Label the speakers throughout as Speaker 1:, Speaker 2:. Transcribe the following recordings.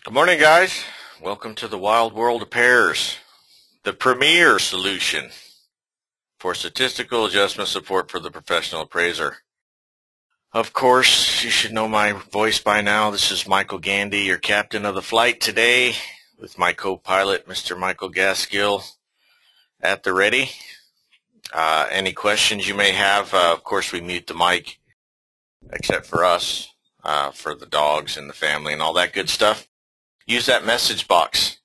Speaker 1: Good morning, guys. Welcome to the wild world of pairs, the premier solution for statistical adjustment support for the professional appraiser. Of course, you should know my voice by now. This is Michael Gandy, your captain of the flight today, with my co-pilot, Mr. Michael Gaskill, at the ready. Any questions you may have, of course, we mute the mic, except for us, for the dogs and the family and all that good stuff. Use that message box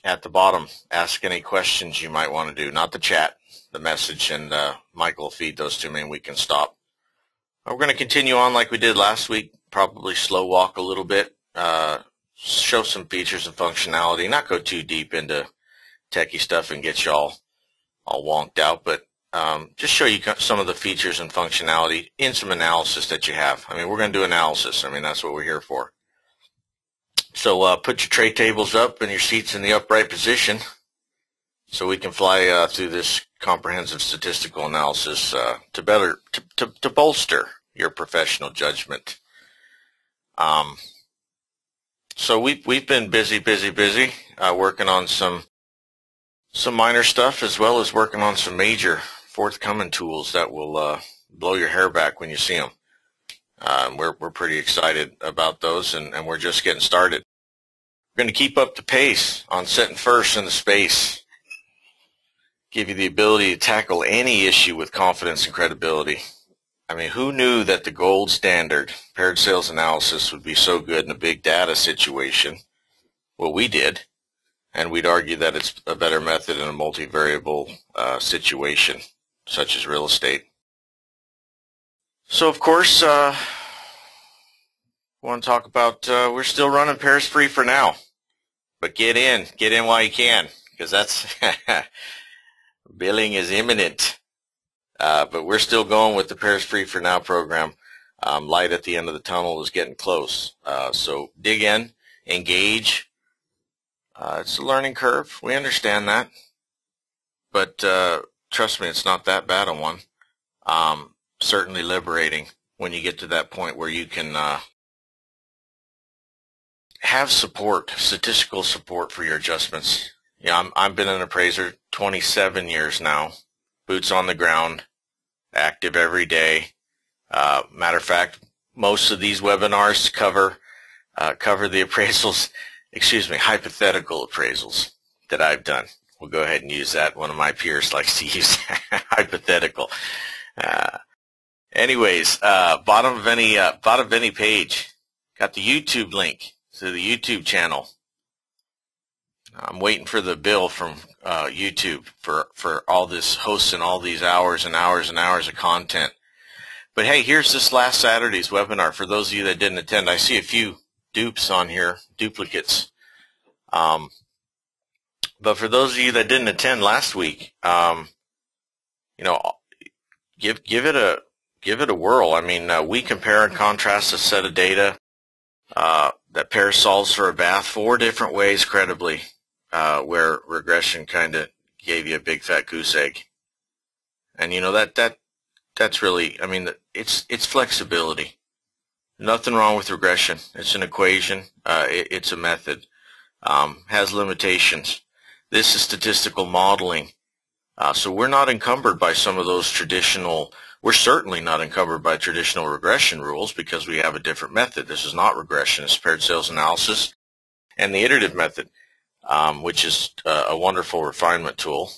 Speaker 1: at the bottom. Ask any questions you might want to do. Not the chat, the message, and Michael will feed those to me and we can stop. We're going to continue on like we did last week, probably slow walk a little bit, show some features and functionality, not go too deep into techie stuff and get you all wonked out, but just show you some of the features and functionality in some analysis that you have. I mean, we're going to do analysis. I mean, that's what we're here for. So put your tray tables up and your seats in the upright position so we can fly through this comprehensive statistical analysis to bolster your professional judgment. So we've been busy working on some minor stuff, as well as working on some major forthcoming tools that will blow your hair back when you see them. We're pretty excited about those, and we're just getting started. We're going to keep up the pace on setting first in the space, give you the ability to tackle any issue with confidence and credibility. I mean, who knew that the gold standard paired sales analysis would be so good in a big data situation? Well, we did, and we'd argue that it's a better method in a multivariable situation, such as real estate. So, of course, I want to talk about, we're still running pairs free for now, but get in while you can, because that's, billing is imminent, but we're still going with the pairs free for now program. Light at the end of the tunnel is getting close, so dig in, engage. It's a learning curve, we understand that, but trust me, it's not that bad a one. Certainly liberating when you get to that point where you can have support, statistical support for your adjustments. Yeah, I've been an appraiser 27 years now, boots on the ground, active every day. Matter of fact, most of these webinars cover the appraisals, hypothetical appraisals that I've done. We'll go ahead and use that. One of my peers likes to use hypothetical. Anyways, bottom of any page, got the YouTube link to the YouTube channel. I'm waiting for the bill from YouTube for all this hosting all these hours and hours and hours of content. But hey, here's this last Saturday's webinar. For those of you that didn't attend, I see a few dupes on here, duplicates. But for those of you that didn't attend last week, give it a whirl. I mean, we compare and contrast a set of data that PAIRS solves for a bath 4 different ways credibly, where regression kind of gave you a big fat goose egg. And that's really, I mean, it's flexibility. Nothing wrong with regression. It's an equation. It's a method. Has limitations. This is statistical modeling. So we're not encumbered by some of those traditional. We're certainly not encumbered by traditional regression rules because we have a different method. This is not regression. It's paired sales analysis and the iterative method, which is a wonderful refinement tool.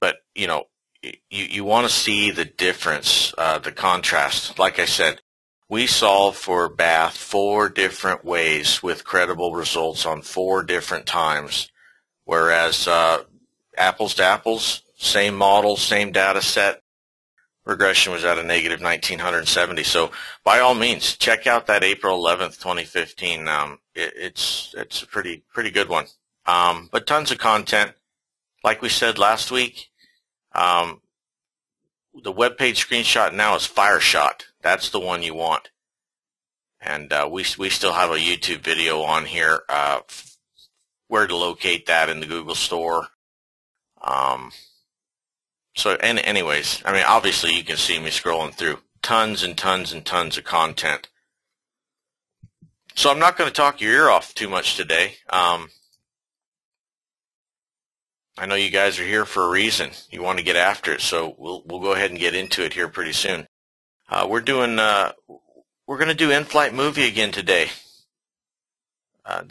Speaker 1: But, you want to see the difference, the contrast. Like I said, we solve for bath 4 different ways with credible results on 4 different times, whereas apples to apples, same model, same data set, regression was at a negative 1970. So by all means, check out that April 11th, 2015. It's a pretty good one. But tons of content. Like we said last week, the webpage screenshot now is FireShot. That's the one you want. And we still have a YouTube video on here, where to locate that in the Google Store. Anyways, I mean, obviously you can see me scrolling through tons and tons and tons of content. So I'm not going to talk your ear off too much today. I know you guys are here for a reason. You want to get after it, so we'll go ahead and get into it here pretty soon. We're going to do in-flight movie again today. A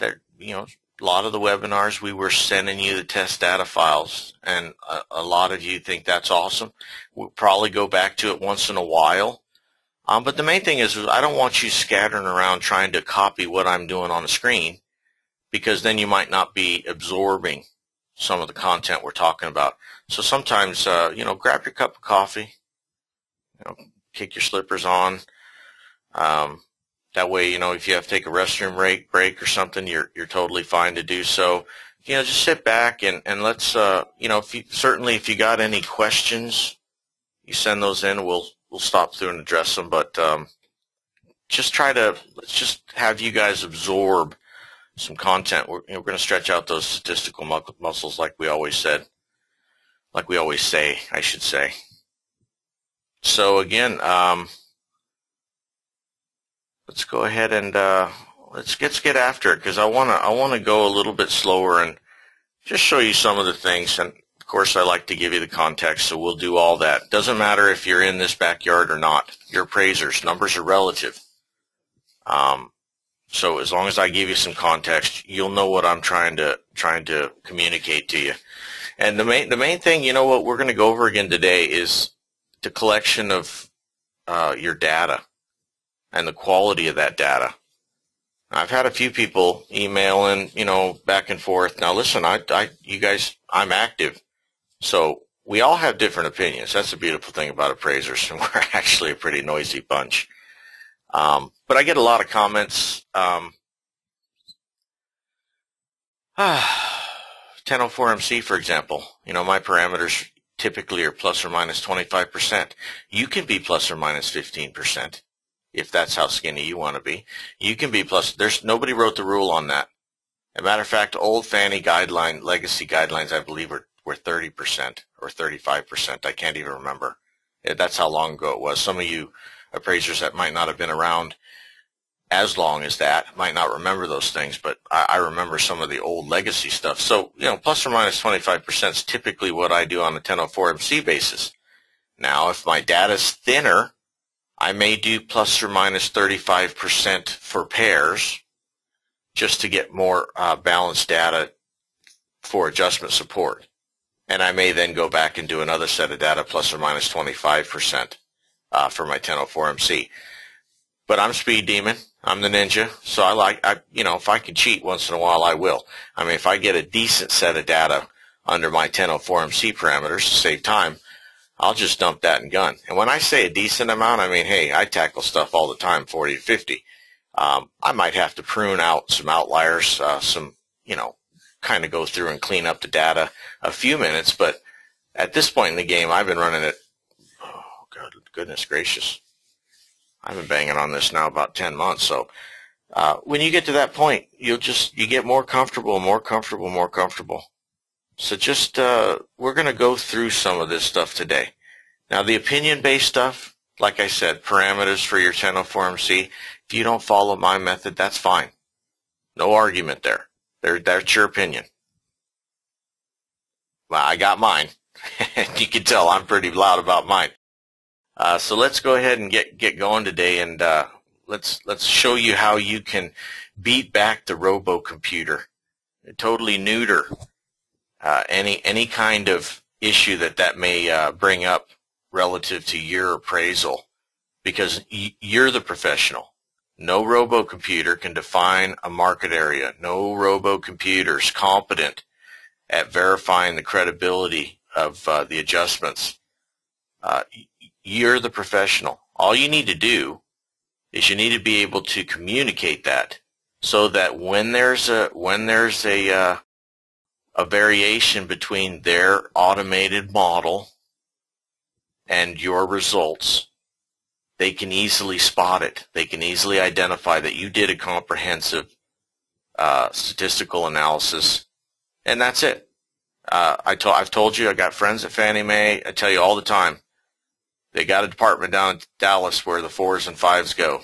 Speaker 1: lot of the webinars we were sending you the test data files, and a lot of you think that's awesome. We'll probably go back to it once in a while. But the main thing is I don't want you scattering around trying to copy what I'm doing on the screen, because then you might not be absorbing some of the content we're talking about. So sometimes, grab your cup of coffee, kick your slippers on. That way, if you have to take a restroom break or something, you're totally fine to do so. Just sit back and let's, if you got any questions, you send those in. We'll stop through and address them. But let's just have you guys absorb some content. We're going to stretch out those statistical muscles like we always say, I should say. So again, let's go ahead and let's get after it, because I want to go a little bit slower and just show you some of the things. And of course, I like to give you the context, so we'll do all that. Doesn't matter if you're in this backyard or not. You're appraisers. Numbers are relative. So as long as I give you some context, you'll know what I'm trying to communicate to you. And the main thing, what we're going to go over again today is the collection of your data and the quality of that data. I've had a few people emailing, back and forth. Now listen, you guys, I'm active. So we all have different opinions. That's the beautiful thing about appraisers. We're actually a pretty noisy bunch. But I get a lot of comments. 1004MC, for example, my parameters typically are plus or minus 25%. You can be plus or minus 15%. If that's how skinny you want to be. You can be plus. Nobody wrote the rule on that. As a matter of fact, old Fannie guideline, legacy guidelines, I believe were 30% or 35%. I can't even remember. That's how long ago it was. Some of you appraisers that might not have been around as long as that might not remember those things, but I remember some of the old legacy stuff. So, plus or minus 25% is typically what I do on a 1004MC basis. Now, if my data's thinner, I may do plus or minus 35% for pairs just to get more balanced data for adjustment support. And I may then go back and do another set of data plus or minus 25% for my 1004MC. But I'm Speed Demon. I'm the ninja. So if I can cheat once in a while, I will. I mean, if I get a decent set of data under my 1004MC parameters to save time, I'll just dump that and gun. And when I say a decent amount, I mean, hey, I tackle stuff all the time, 40 to 50. I might have to prune out some outliers, kind of go through and clean up the data a few minutes. But at this point in the game, I've been running it, oh, God, goodness gracious. I've been banging on this now about 10 months. So when you get to that point, you get more comfortable. So just, we're going to go through some of this stuff today. Now, the opinion-based stuff, like I said, parameters for your 1004MC, if you don't follow my method, that's fine. No argument there. That's your opinion. Well, I got mine. You can tell I'm pretty loud about mine. So let's go ahead and get going today, and let's show you how you can beat back the robo-computer, totally neuter any kind of issue that may bring up relative to your appraisal, because you're the professional. No robo-computer can define a market area. No robo-computer is competent at verifying the credibility of the adjustments. You're the professional. All you need to do is you need to be able to communicate that, so that when there's a variation between their automated model and your results, they can easily spot it. They can easily identify that you did a comprehensive statistical analysis, and that's it. I've told you, I got friends at Fannie Mae. I tell you all the time, they got a department down in Dallas where the 4s and 5s go.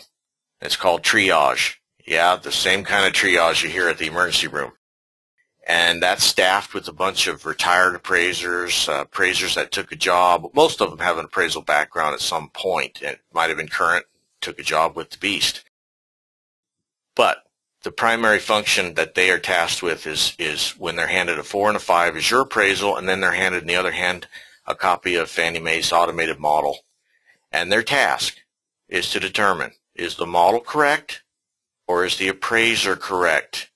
Speaker 1: It's called triage. Yeah, the same kind of triage you hear at the emergency room. And that's staffed with a bunch of retired appraisers, appraisers that took a job. Most of them have an appraisal background at some point. It might have been current, took a job with the beast. But the primary function that they are tasked with is when they're handed a 4 and a 5 is your appraisal, and then they're handed, on the other hand, a copy of Fannie Mae's automated model. And their task is to determine, is the model correct or is the appraiser correct?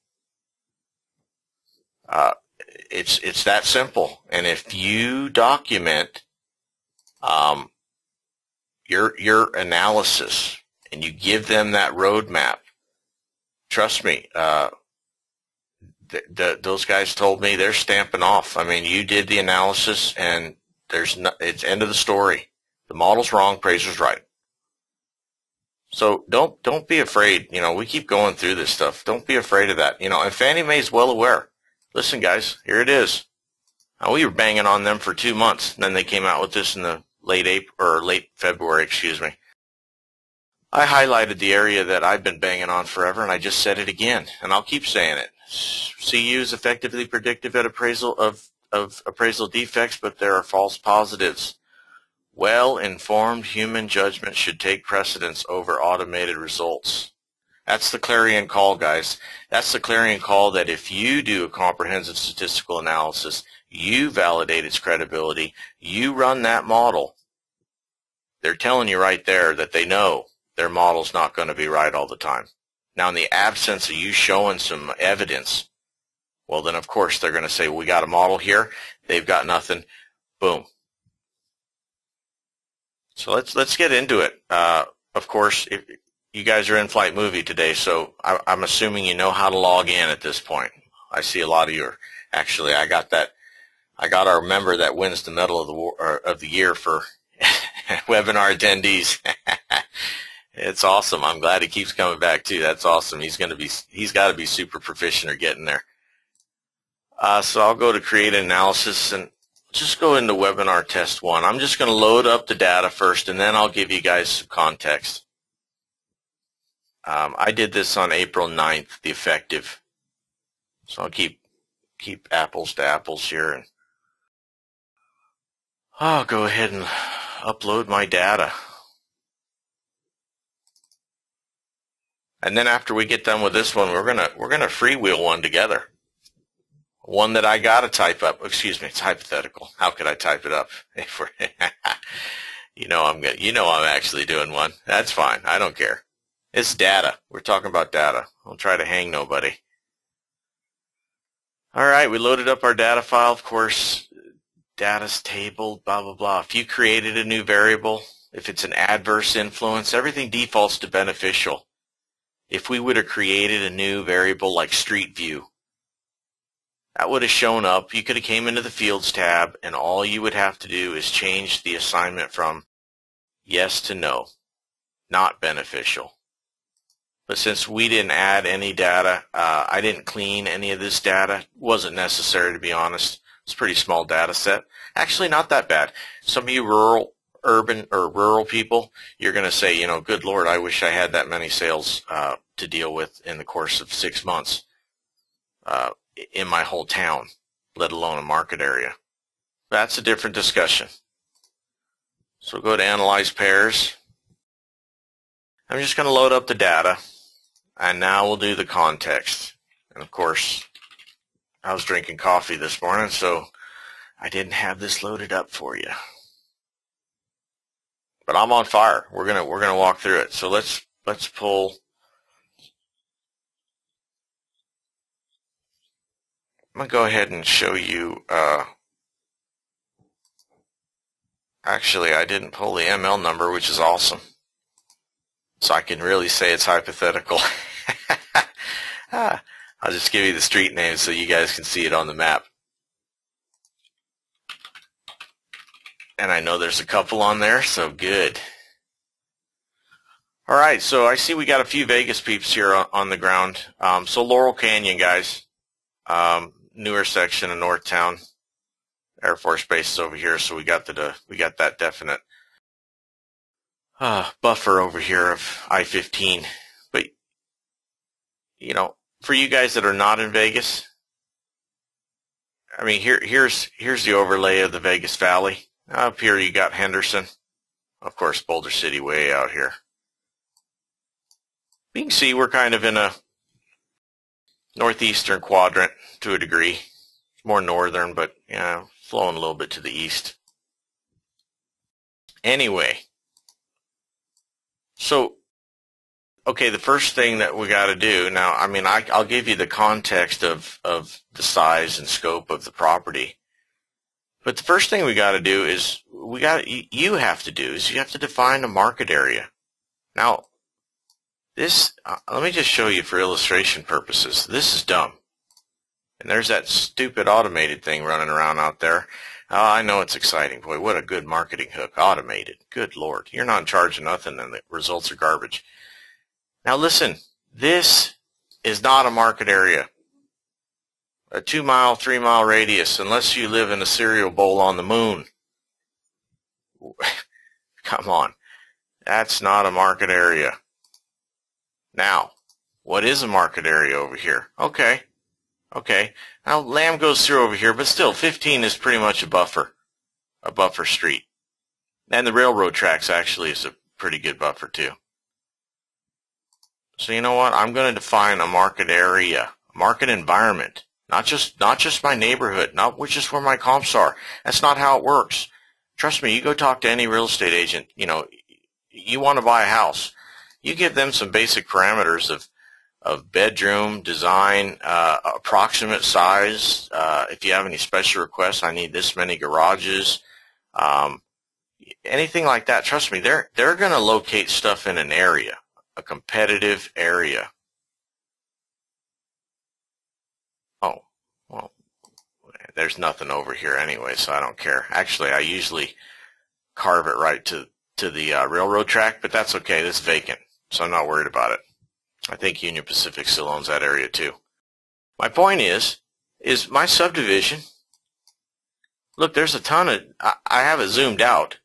Speaker 1: It's that simple. And if you document your analysis and you give them that roadmap, trust me, those guys told me they're stamping off. I mean, you did the analysis, and it's end of the story. The model's wrong, appraiser's right. So don't be afraid. You know, we keep going through this stuff. Don't be afraid of that. You know, and Fannie Mae's well aware. Listen, guys, here it is. We were banging on them for 2 months, and then they came out with this in the late February, excuse me. I highlighted the area that I've been banging on forever, and I just said it again, and I'll keep saying it. CU is effectively predictive at appraisal of appraisal defects, but there are false positives. Well-informed human judgment should take precedence over automated results. That's the clarion call, guys. That's the clarion call that if you do a comprehensive statistical analysis, you validate its credibility, you run that model, they're telling you right there that they know their model's not going to be right all the time. Now, in the absence of you showing some evidence, well, then, of course, they're going to say, well, we got a model here. They've got nothing. Boom. So let's get into it. Of course, you guys are in flight movie today, so I'm assuming you know how to log in at this point. I see a lot of you. Actually, I got our member that wins the medal of the year for webinar attendees. It's awesome. I'm glad he keeps coming back too. That's awesome. He's got to be super proficient or getting there. So I'll go to create an analysis and just go into webinar test 1. I'm just going to load up the data first, and then I'll give you guys some context. I did this on April 9th, the effective. So I'll keep apples to apples here, and I'll go ahead and upload my data. And then after we get done with this one, we're gonna freewheel one together. One that I gotta type up. Excuse me, it's hypothetical. How could I type it up? You know I'm actually doing one. That's fine. I don't care. It's data. We're talking about data. I'll try to hang nobody. All right, we loaded up our data file. Of course, data's table, blah, blah, blah. If you created a new variable, if it's an adverse influence, everything defaults to beneficial. If we would have created a new variable like Street View, that would have shown up. You could have came into the Fields tab, and all you would have to do is change the assignment from yes to no, not beneficial. But since we didn't add any data, I didn't clean any of this data. It wasn't necessary, to be honest. It's a pretty small data set. Actually, not that bad. Some of you rural people, you're going to say, you know, good Lord, I wish I had that many sales to deal with in the course of 6 months in my whole town, let alone a market area. That's a different discussion. So go to Analyze Pairs. I'm just going to load up the data, and now we'll do the context. And of course, I was drinking coffee this morning, so I didn't have this loaded up for you. But I'm on fire. We're gonna walk through it. So let's pull. I'm gonna go ahead and show you. Actually, I didn't pull the ML number, which is awesome. So I can really say it's hypothetical. I'll just give you the street name so you guys can see it on the map. And I know there's a couple on there, so good. All right, so I see we got a few Vegas peeps here on the ground. So Laurel Canyon, guys, newer section of Northtown. Air Force Base is over here, so we got that definite buffer over here of I-15. But you know, for you guys that are not in Vegas, I mean, here's the overlay of the Vegas Valley. Up here you got Henderson. Of course, Boulder City way out here. You can see we're kind of in a northeastern quadrant to a degree. More northern, but flowing a little bit to the east. Anyway, so, okay, the first thing that we got to do now, I mean, I'll give you the context of the size and scope of the property. But the first thing we got to do is you have to define a market area. Now, this, let me just show you for illustration purposes. This is dumb. And there's that stupid automated thing running around out there. I know it's exciting. Boy, what a good marketing hook. Automated. Good Lord. You're not in charge of nothing and the results are garbage. Now listen, this is not a market area. A 2-mile, 3-mile radius, unless you live in a cereal bowl on the moon. Come on. That's not a market area. Now, what is a market area over here? Okay. Now, Lamb goes through over here, but still, 15 is pretty much a buffer street. And the railroad tracks actually is a pretty good buffer, too. So you know what? I'm going to define a market area, market environment, not just my neighborhood, not just where my comps are. That's not how it works. Trust me, you go talk to any real estate agent, you want to buy a house. You give them some basic parameters of bedroom, design, approximate size. If you have any special requests, I need this many garages, anything like that. Trust me, they're going to locate stuff in an area, a competitive area. Oh, well, there's nothing over here anyway, so I don't care. Actually, I usually carve it right to the railroad track, but that's okay. It's vacant, so I'm not worried about it. I think Union Pacific still owns that area too. My point is my subdivision, look, there's a ton of, I have it zoomed out.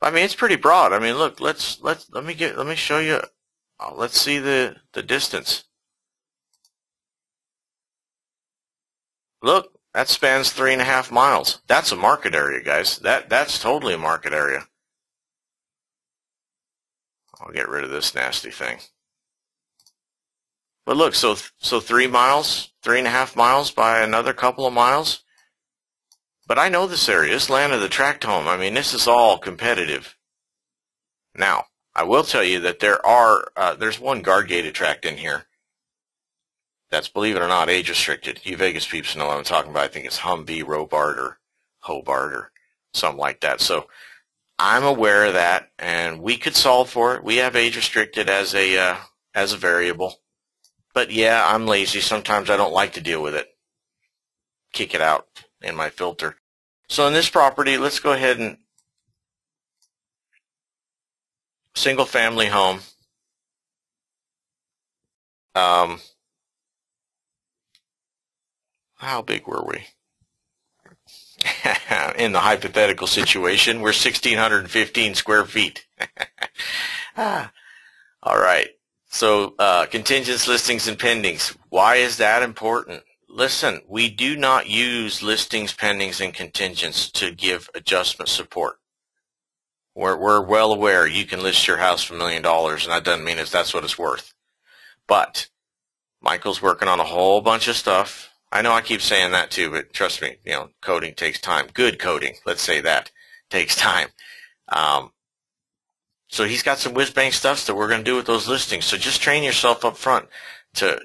Speaker 1: I mean, it's pretty broad. I mean, look, let me show you, let's see the distance. Look, that spans 3.5 miles. That's a market area, guys. That's totally a market area. I'll get rid of this nasty thing. But look, so 3 miles, 3.5 miles by another couple of miles. But I know this area. This land of the tract home. I mean, this is all competitive. Now, I will tell you that there's one guard-gated tract in here that's, believe it or not, age-restricted. You Vegas peeps know what I'm talking about. I think it's Humvee, Robart, or Hobart, or something like that. So I'm aware of that, and we could solve for it. We have age-restricted as a variable. But yeah, I'm lazy. Sometimes I don't like to deal with it. Kick it out in my filter. So in this property, let's go ahead and single family home. How big were we? In the hypothetical situation, we're 1,615 square feet. All right. So contingents, listings, and pendings. Why is that important? Listen, we do not use listings, pendings, and contingents to give adjustment support. We're well aware you can list your house for $1 million, and that doesn't mean that's what it's worth. But Michael's working on a whole bunch of stuff. I know I keep saying that too, but trust me, coding takes time. Good coding, let's say that, takes time. So he's got some whiz-bang stuff that we're going to do with those listings. So just train yourself up front to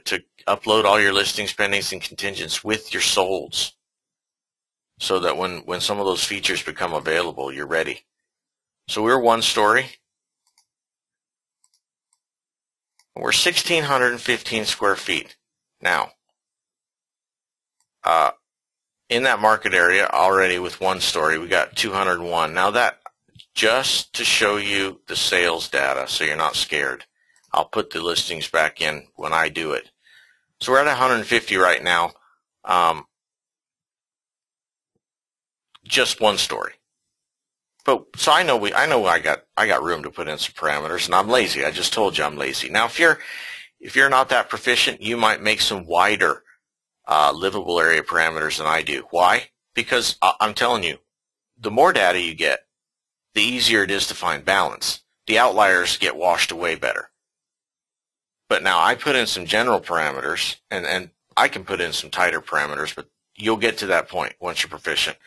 Speaker 1: upload all your listings, pendings, and contingents with your solds so that when some of those features become available, you're ready. So we're 1 story. We're 1,615 square feet. Now, in that market area already with 1 story, we got 201. Now that, just to show you the sales data so you're not scared, I'll put the listings back in when I do it. So we're at 150 right now, just 1 story. But so I know I got room to put in some parameters, and I'm lazy. I just told you I'm lazy. Now if you're If you're not that proficient, you might make some wider livable area parameters than I do. Why? Because I'm telling you, the more data you get, the easier it is to find balance. The outliers get washed away better. But now I put in some general parameters, and I can put in some tighter parameters, but you'll get to that point once you're proficient.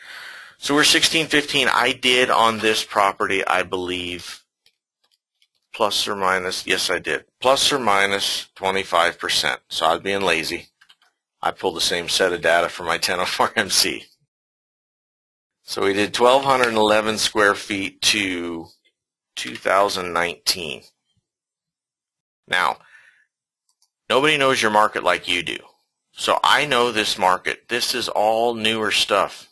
Speaker 1: So we're 1615. I did on this property, I believe, plus or minus, yes I did, plus or minus 25%. So I was being lazy. I pulled the same set of data for my 1004 MC. So we did 1,211 square feet to 2019. Now, nobody knows your market like you do. So I know this market. This is all newer stuff.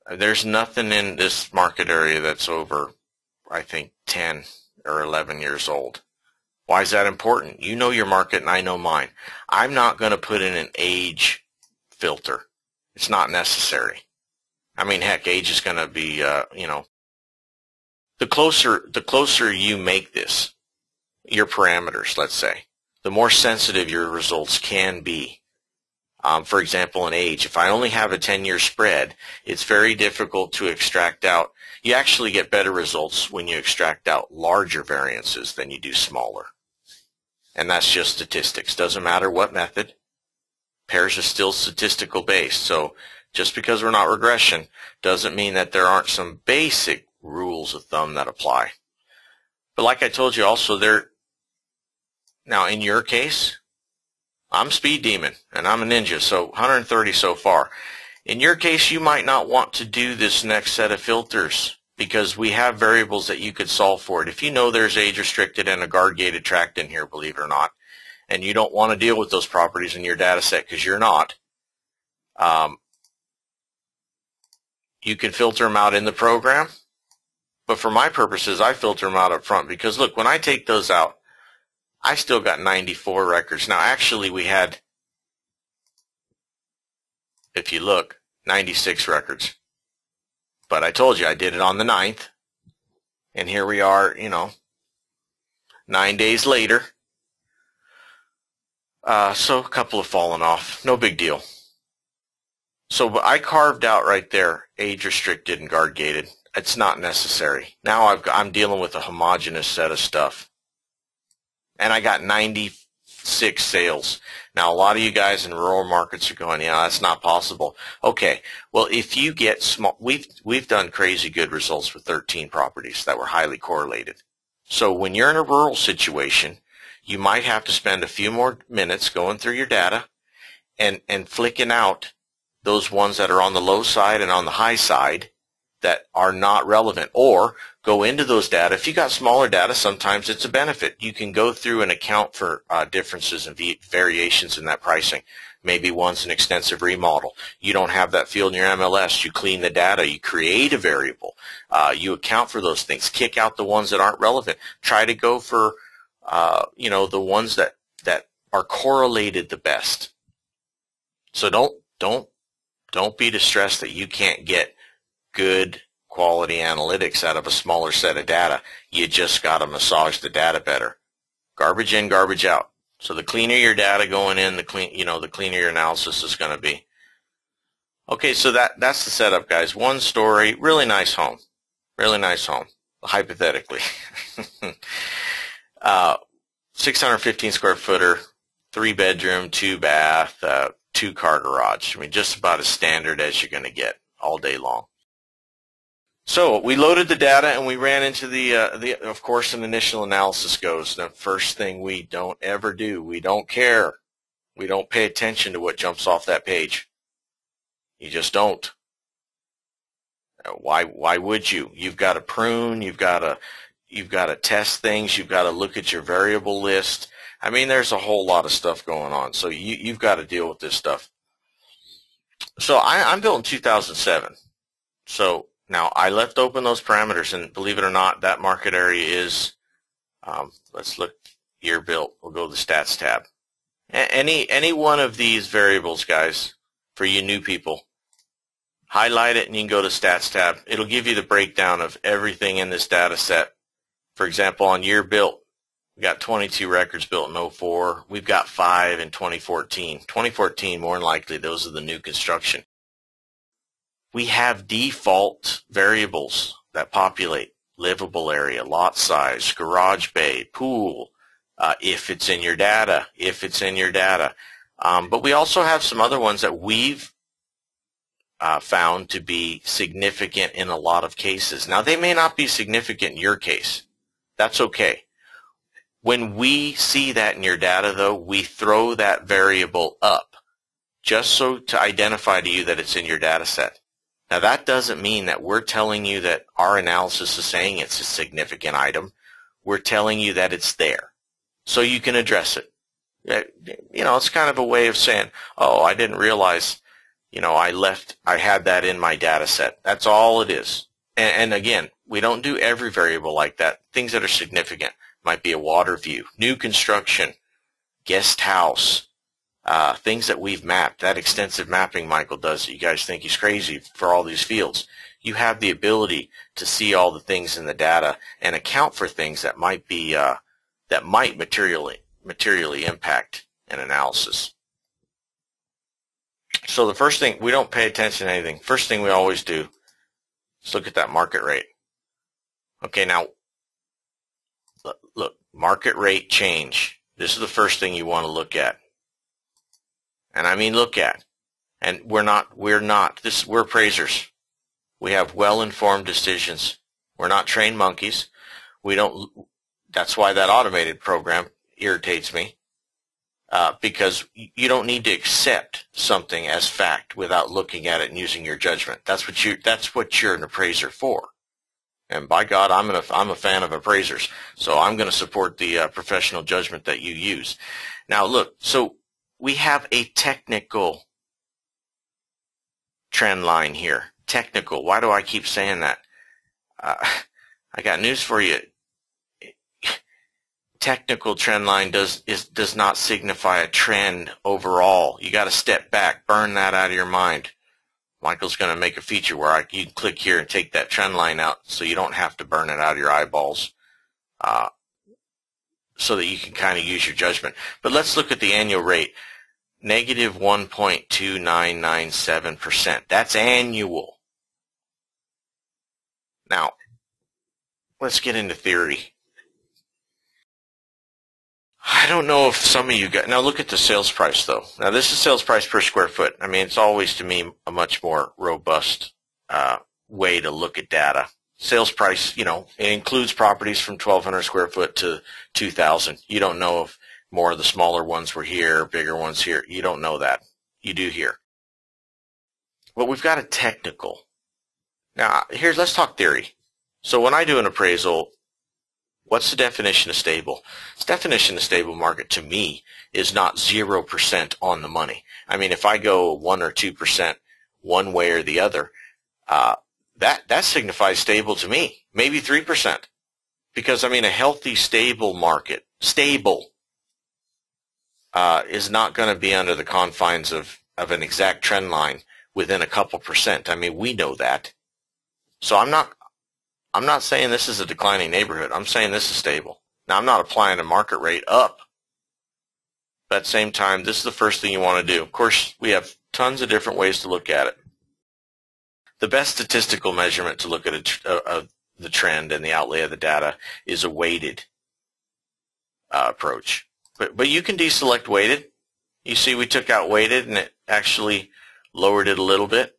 Speaker 1: There's nothing in this market area that's over, I think, 10 or 11 years old. Why is that important? You know your market and I know mine. I'm not going to put in an age filter. It's not necessary. I mean, heck, age is going to be, you know, the closer you make this, your parameters, let's say, the more sensitive your results can be. For example, in age, if I only have a 10-year spread, it's very difficult to extract out. You actually get better results when you extract out larger variances than you do smaller. And that's just statistics. Doesn't matter what method. Pairs are still statistical based. So just because we're not regression doesn't mean that there aren't some basic rules of thumb that apply. But like I told you also, now in your case, I'm Speed Demon and I'm a ninja, so 130 so far. In your case, you might not want to do this next set of filters because we have variables that you could solve for it. If you know there's age restricted and a guard gated tract in here, believe it or not, and you don't want to deal with those properties in your data set because you're not, you can filter them out in the program. But for my purposes, I filter them out up front because look, when I take those out, I still got 94 records. Now actually we had, if you look, 96 records. But I told you I did it on the 9th. And here we are, you know, 9 days later. So a couple have fallen off. No big deal. So I carved out right there age restricted and guard gated. It's not necessary. Now I'm dealing with a homogeneous set of stuff. And I got 96 sales. Now a lot of you guys in rural markets are going, yeah, that's not possible. Okay, well if you get small, we've done crazy good results with 13 properties that were highly correlated. So when you're in a rural situation, you might have to spend a few more minutes going through your data and flicking out those ones that are on the low side and on the high side that are not relevant, or go into those data. If you got smaller data, sometimes it's a benefit. You can go through and account for differences and variations in that pricing. Maybe one's an extensive remodel. You don't have that field in your MLS. You clean the data. You create a variable. You account for those things. Kick out the ones that aren't relevant. Try to go for you know, the ones that are correlated the best. So don't be distressed that you can't get good quality analytics out of a smaller set of data. You just got to massage the data better. Garbage in, garbage out. So the cleaner your data going in, the cleaner your analysis is going to be. Okay, so that's the setup, guys. One story, really nice home. Really nice home, hypothetically. 615 square footer, 3-bedroom, 2-bath, 2-car garage. I mean, just about as standard as you're going to get all day long. So we loaded the data and we ran into of course, an initial analysis goes. The first thing we don't ever do, we don't care. We don't pay attention to what jumps off that page. You just don't. Why would you? You've got to prune, you've got to test things, you've got to look at your variable list. I mean, there's a whole lot of stuff going on. So you've got to deal with this stuff. So I'm built in 2007. So now I left open those parameters, and believe it or not, that market area is, let's look, year built. We'll go to the stats tab. Any one of these variables, guys, for you new people, highlight it and you can go to stats tab. It'll give you the breakdown of everything in this data set. For example, on year built, We got 22 records built in '04. We've got 5 in 2014. 2014, more than likely, those are the new construction. We have default variables that populate: livable area, lot size, garage bay, pool, if it's in your data, but we also have some other ones that we've found to be significant in a lot of cases. Now, they may not be significant in your case. That's okay. When we see that in your data, though, we throw that variable up just so to identify to you that it's in your data set. Now, that doesn't mean that we're telling you that our analysis is saying it's a significant item. We're telling you that it's there so you can address it. You know, it's kind of a way of saying, oh, I didn't realize, you know, I had that in my data set. That's all it is. And again, we don't do every variable like that. Things that are significant might be a water view, new construction, guest house, things that we've mapped. That extensive mapping Michael does that you guys think he's crazy for all these fields. You have the ability to see all the things in the data and account for things that might be that might materially impact an analysis. So the first thing, we don't pay attention to anything. First thing we always do is look at that market rate. Okay, now look, market rate change. This is the first thing you want to look at. And I mean look at. And we're appraisers. We have well-informed decisions. We're not trained monkeys. That's why that automated program irritates me. Because you don't need to accept something as fact without looking at it and using your judgment. That's what you're an appraiser for. And by God, I'm a fan of appraisers, so I'm going to support the professional judgment that you use. Now, look, so we have a technical trend line here. Technical. Why do I keep saying that? I got news for you. Technical trend line does not signify a trend overall. You got to step back, burn that out of your mind. Michael's going to make a feature where you can click here and take that trend line out so you don't have to burn it out of your eyeballs, so that you can kind of use your judgment. But let's look at the annual rate, negative 1.2997%. That's annual. Now, let's get into theory. I don't know if some of you got, now look at the sales price though. Now this is sales price per square foot. I mean, it's always to me a much more robust way to look at data. Sales price, you know, it includes properties from 1,200 square foot to 2,000. You don't know if more of the smaller ones were here, bigger ones here. You don't know that. You do here. But we've got a technical. Now let's talk theory. So when I do an appraisal, what's the definition of stable? The definition of stable market to me is not 0% on the money. I mean, if I go 1 or 2% one way or the other, that signifies stable to me. Maybe 3%. Because, I mean, a healthy, stable market, is not going to be under the confines of an exact trend line within a couple percent. I mean, we know that. So I'm not saying this is a declining neighborhood. I'm saying this is stable. Now, I'm not applying a market rate up. But at the same time, this is the first thing you want to do. Of course, we have tons of different ways to look at it. The best statistical measurement to look at the trend and the outlay of the data is a weighted approach. But you can deselect weighted. You see we took out weighted and it actually lowered it a little bit.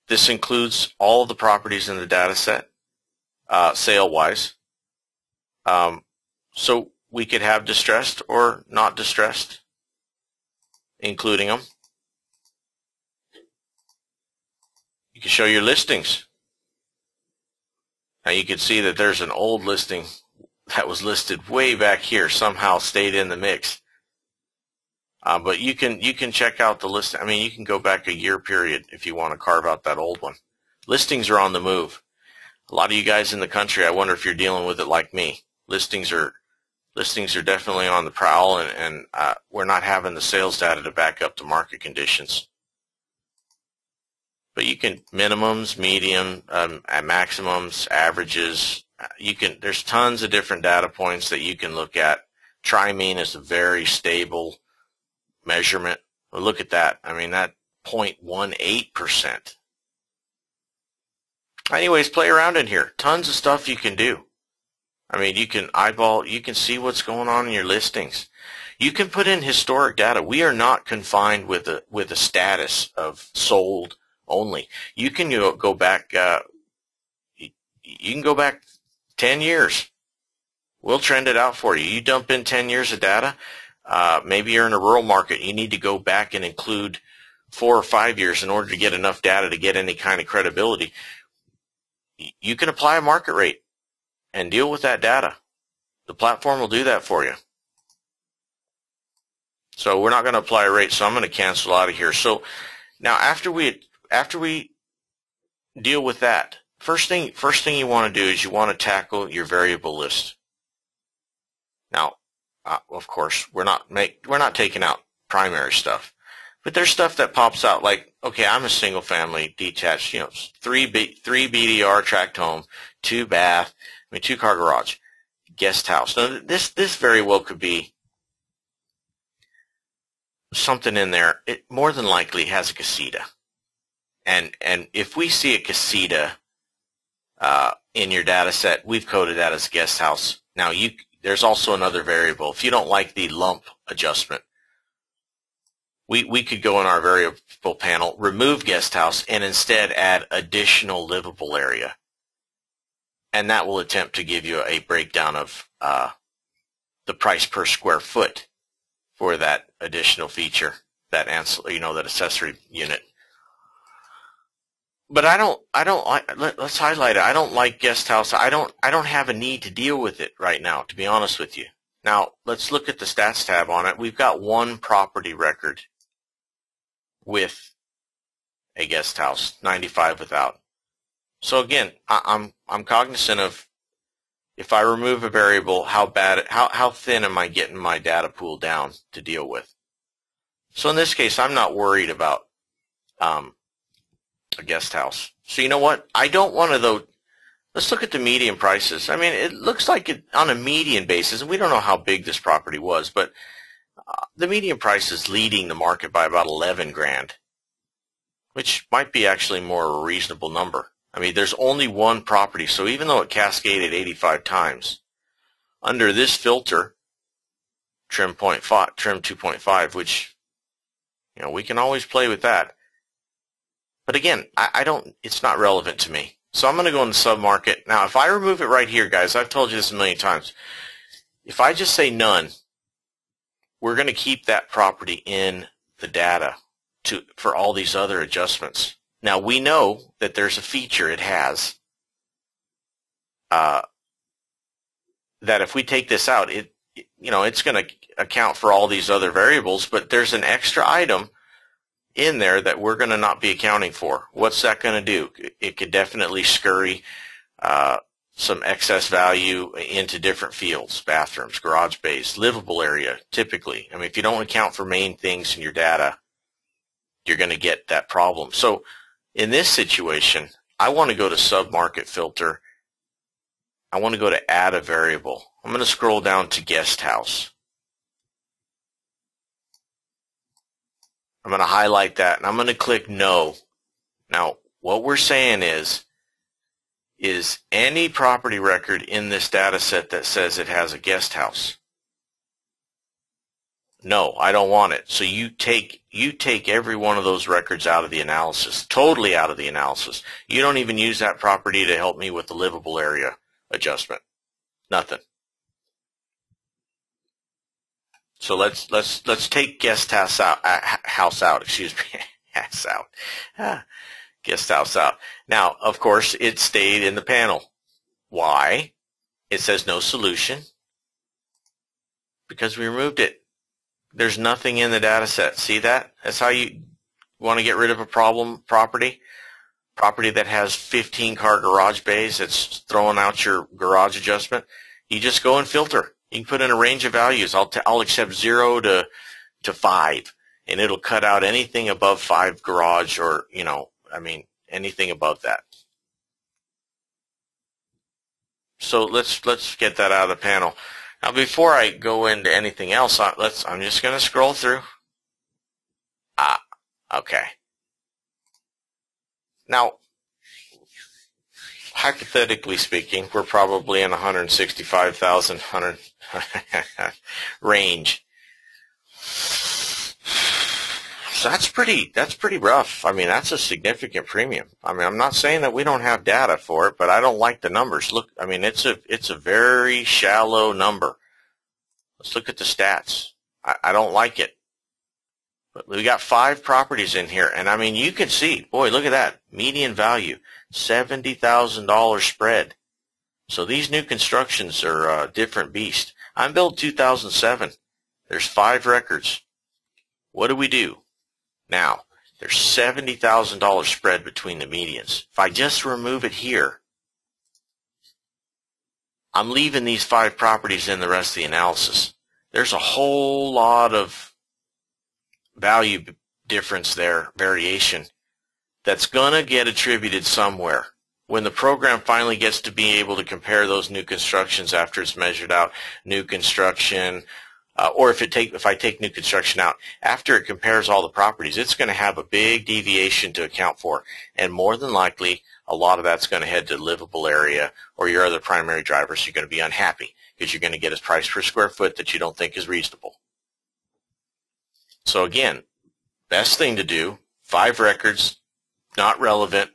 Speaker 1: This includes all of the properties in the data set. Sale-wise. So we could have distressed or not distressed, including them. You can show your listings. Now you can see that there's an old listing that was listed way back here, somehow stayed in the mix. But you can check out the list. I mean, you can go back a year period if you want to carve out that old one. Listings are on the move. A lot of you guys in the country, I wonder if you're dealing with it like me. Listings are definitely on the prowl, and we're not having the sales data to back up the market conditions. But you can minimums, medium, maximums, averages, There's tons of different data points that you can look at. Tri-mean is a very stable measurement. Well, look at that. I mean, that 0.18%. Anyways, play around in here. Tons of stuff you can do. I mean, you can eyeball, you can see what's going on in your listings. You can put in historic data. We are not confined with a status of sold only. You can go back, you can go back 10 years. We'll trend it out for you. You dump in 10 years of data. Maybe you're in a rural market. You need to go back and include 4 or 5 years in order to get enough data to get any kind of credibility. You can apply a market rate and deal with that data. The platform will do that for you. So we're not going to apply a rate, so I'm going to cancel out of here. So now after we deal with that, first thing you want to do is you want to tackle your variable list. Now, of course, we're not taking out primary stuff, but there's stuff that pops out like, okay, I'm a single family detached, 3 BDR tract home, 2 bath, 2 car garage, guest house. Now this very well could be something in there. It more than likely has a casita, and if we see a casita in your data set, we've coded that as guest house. Now there's also another variable. If you don't like the lump adjustment, we could go in our variable panel, remove guest house, and instead add additional livable area. And that will attempt to give you a breakdown of the price per square foot for that additional feature, that that accessory unit. But let's highlight it. I don't like guest house. I don't have a need to deal with it right now, to be honest with you. Now, let's look at the stats tab on it. We've got 1 property record with a guest house, 95 without. So again, I'm cognizant of, if I remove a variable, how thin am I getting my data pool down to deal with? So in this case, I'm not worried about a guest house. So you know what? I don't want to, though. Let's look at the median prices. I mean, it looks like it on a median basis, and we don't know how big this property was, but the median price is leading the market by about 11 grand, which might be actually more a reasonable number. I mean, there's only 1 property, so even though it cascaded 85 times, under this filter, trim 2.5, which, we can always play with that. But again, it's not relevant to me. So I'm going to go in the sub-market. Now, if I remove it right here, guys, I've told you this a million times. If I just say none, we're going to keep that property in the data for all these other adjustments. Now, we know that there's a feature it has that if we take this out, it's going to account for all these other variables, but there's an extra item in there that we're going to not be accounting for. What's that going to do? It could definitely scurry some excess value into different fields, bathrooms, garage bays, livable area, typically. I mean, if you don't account for main things in your data, you're going to get that problem. So in this situation, I want to go to sub-market filter. I want to go to add a variable. I'm going to scroll down to guest house. I'm going to highlight that, and I'm going to click no. Now, what we're saying is any property record in this data set that says it has a guest house. No, I don't want it. So you take every one of those records out of the analysis, totally out of the analysis. You don't even use that property to help me with the livable area adjustment. Nothing. So let's take guest house out. Excuse me, guest house out. Now, of course, it stayed in the panel. Why? It says no solution because we removed it. There's nothing in the data set. See that? That's how you want to get rid of a problem property that has 15 car garage bays that's throwing out your garage adjustment. You just go and filter. You can put in a range of values. I'll accept 0 to 5, and it'll cut out anything above 5 garage or, anything above that. So let's get that out of the panel. Now, before I go into anything else, I'm just going to scroll through. Okay. Now, hypothetically speaking, we're probably in 165,000 range. So that's pretty rough. I mean, that's a significant premium. I mean, I'm not saying that we don't have data for it, but I don't like the numbers. Look, I mean, it's a very shallow number. Let's look at the stats. I don't like it. But we got 5 properties in here, and I mean, you can see, boy, look at that. Median value, $70,000 spread. So these new constructions are a different beast. I'm built 2007. There's 5 records. What do? Now, there's $70,000 spread between the medians. If I just remove it here, I'm leaving these 5 properties in the rest of the analysis. There's a whole lot of value difference there, variation, that's going to get attributed somewhere. When the program finally gets to be able to compare those new constructions after it's measured out, new construction, or if I take new construction out, after it compares all the properties, it's going to have a big deviation to account for, and more than likely, a lot of that's going to head to livable area or your other primary drivers. You're going to be unhappy because you're going to get a price per square foot that you don't think is reasonable. So again, best thing to do, 5 records, not relevant.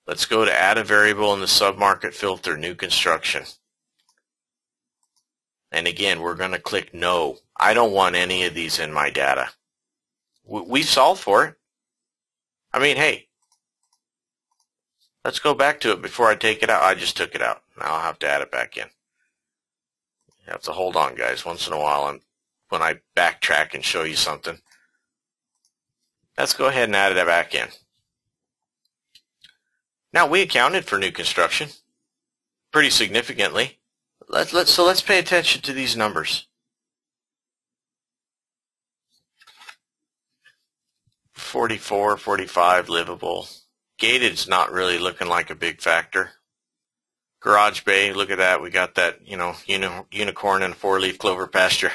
Speaker 1: Let's go to add a variable in the submarket filter, new construction. And again, we're going to click no. I don't want any of these in my data. We've solved for it. I mean, hey, let's go back to it before I take it out. I just took it out. Now I'll have to add it back in. You have to hold on, guys. Once in a while, when I backtrack and show you something. Let's go ahead and add it back in. Now, we accounted for new construction pretty significantly. So let's pay attention to these numbers. 44, 45 livable. Gated's not really looking like a big factor. Garage bay, look at that. We got that, unicorn and 4-leaf clover pasture.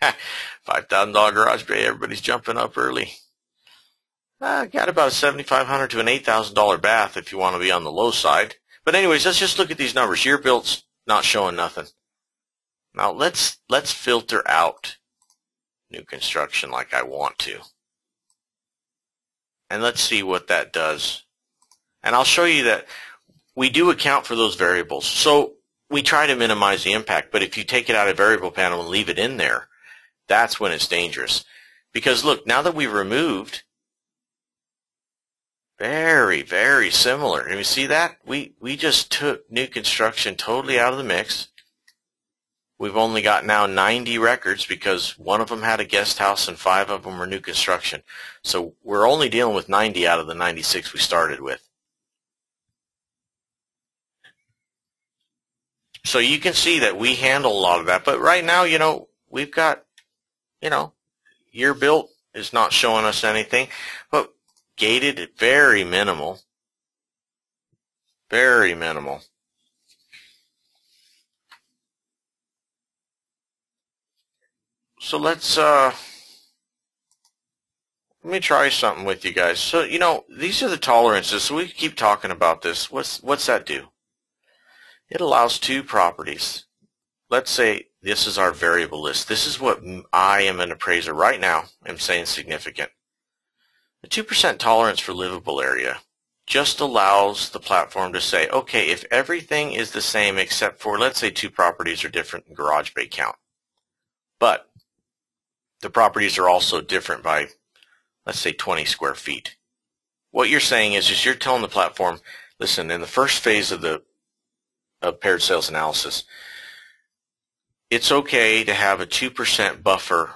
Speaker 1: $5,000 garage bay. Everybody's jumping up early. Got about a $7,500 to an $8,000 bath if you want to be on the low side. But anyways, let's just look at these numbers. Year built's not showing nothing. Now let's filter out new construction like I want to. And let's see what that does. And I'll show you that we do account for those variables. So we try to minimize the impact, but if you take it out of variable panel and leave it in there, that's when it's dangerous. Because look, now that we've removed, very, very similar. And you see that? We just took new construction totally out of the mix. We've only got now 90 records because one of them had a guest house and 5 of them were new construction. So we're only dealing with 90 out of the 96 we started with. So you can see that we handle a lot of that. But right now, we've got, year built is not showing us anything. But gated, very minimal. Very minimal. So let me try something with you guys. So, these are the tolerances. So we keep talking about this. What's that do? It allows 2 properties. Let's say this is our variable list. This is what I am an appraiser right now. I'm saying significant. The 2% tolerance for livable area just allows the platform to say, okay, if everything is the same except for, let's say 2 properties are different in garage bay count, but the properties are also different by, let's say, 20 square feet. What you're saying is you're telling the platform, listen, in the first phase of paired sales analysis, it's okay to have a 2% buffer,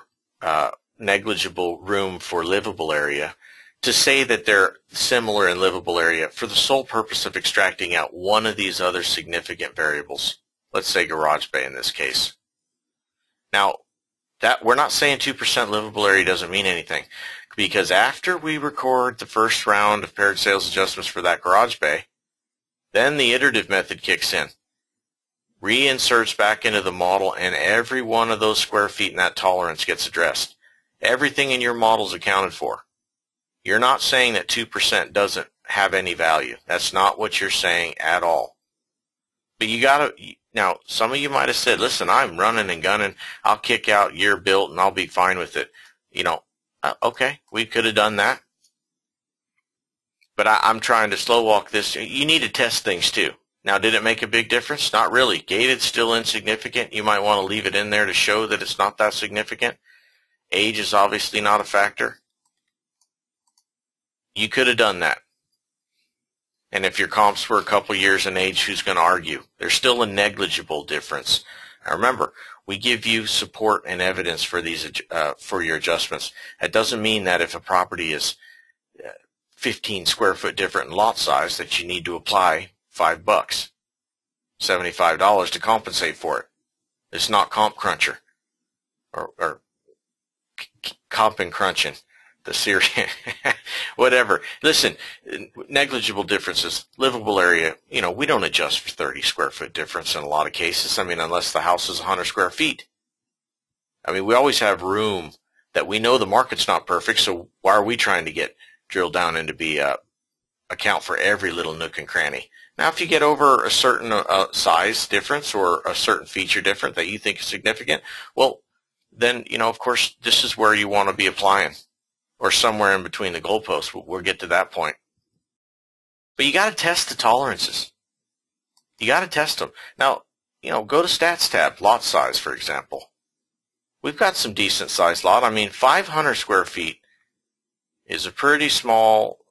Speaker 1: negligible room for livable area, to say that they're similar in livable area for the sole purpose of extracting out one of these other significant variables. Let's say garage bay in this case. Now, that we're not saying 2% livable area doesn't mean anything, because after we record the first round of paired sales adjustments for that garage bay, then the iterative method kicks in. reinserts back into the model, and every one of those square feet in that tolerance gets addressed. Everything in your model is accounted for. You're not saying that 2% doesn't have any value. That's not what you're saying at all. But you gotta, now some of you might have said, listen, I'm running and gunning, I'll kick out year built and I'll be fine with it. You know, okay, we could have done that. But I'm trying to slow walk this. You need to test things too. Now, did it make a big difference? Not really. Gated, still insignificant. You might want to leave it in there to show that it's not that significant. Age is obviously not a factor. You could have done that. And if your comps were a couple years in age, who's going to argue? There's still a negligible difference. Now remember, we give you support and evidence for these for your adjustments. That doesn't mean that if a property is 15 square foot different in lot size that you need to apply $5, $75 to compensate for it. It's not comp cruncher or comp and crunching. The series, whatever. Listen, negligible differences, livable area, you know, we don't adjust for 30 square foot difference in a lot of cases. I mean, unless the house is 100 square feet. I mean, we always have room that we know the market's not perfect, so why are we trying to get drilled down into account for every little nook and cranny? Now, if you get over a certain size difference or a certain feature difference that you think is significant, well, then, you know, of course, this is where you want to be applying. Or somewhere in between the goalposts. We'll get to that point. But you got to test the tolerances. You got to test them. Now, you know, go to Stats tab, lot size, for example. We've got some decent sized lot. I mean, 500 square feet is a pretty small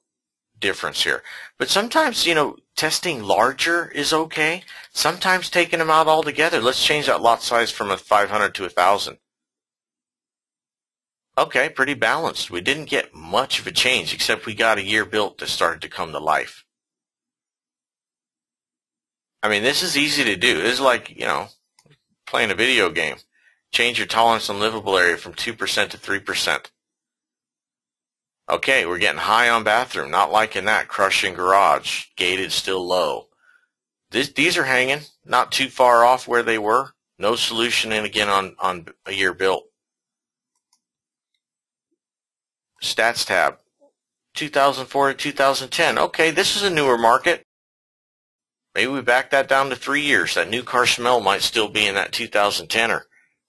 Speaker 1: difference here. But sometimes, you know, testing larger is okay. Sometimes taking them out altogether. Let's change that lot size from a 500 to 1,000. Okay, pretty balanced. We didn't get much of a change, except we got a year built that started to come to life. I mean, this is easy to do. This is like, you know, playing a video game. Change your tolerance on livable area from 2% to 3%. Okay, we're getting high on bathroom. Not liking that. Crushing garage. Gated still low. These are hanging. Not too far off where they were. No solution in again on a year built. Stats tab, 2004 to 2010. Okay, this is a newer market. Maybe we back that down to 3 years. That new car smell might still be in that 2010er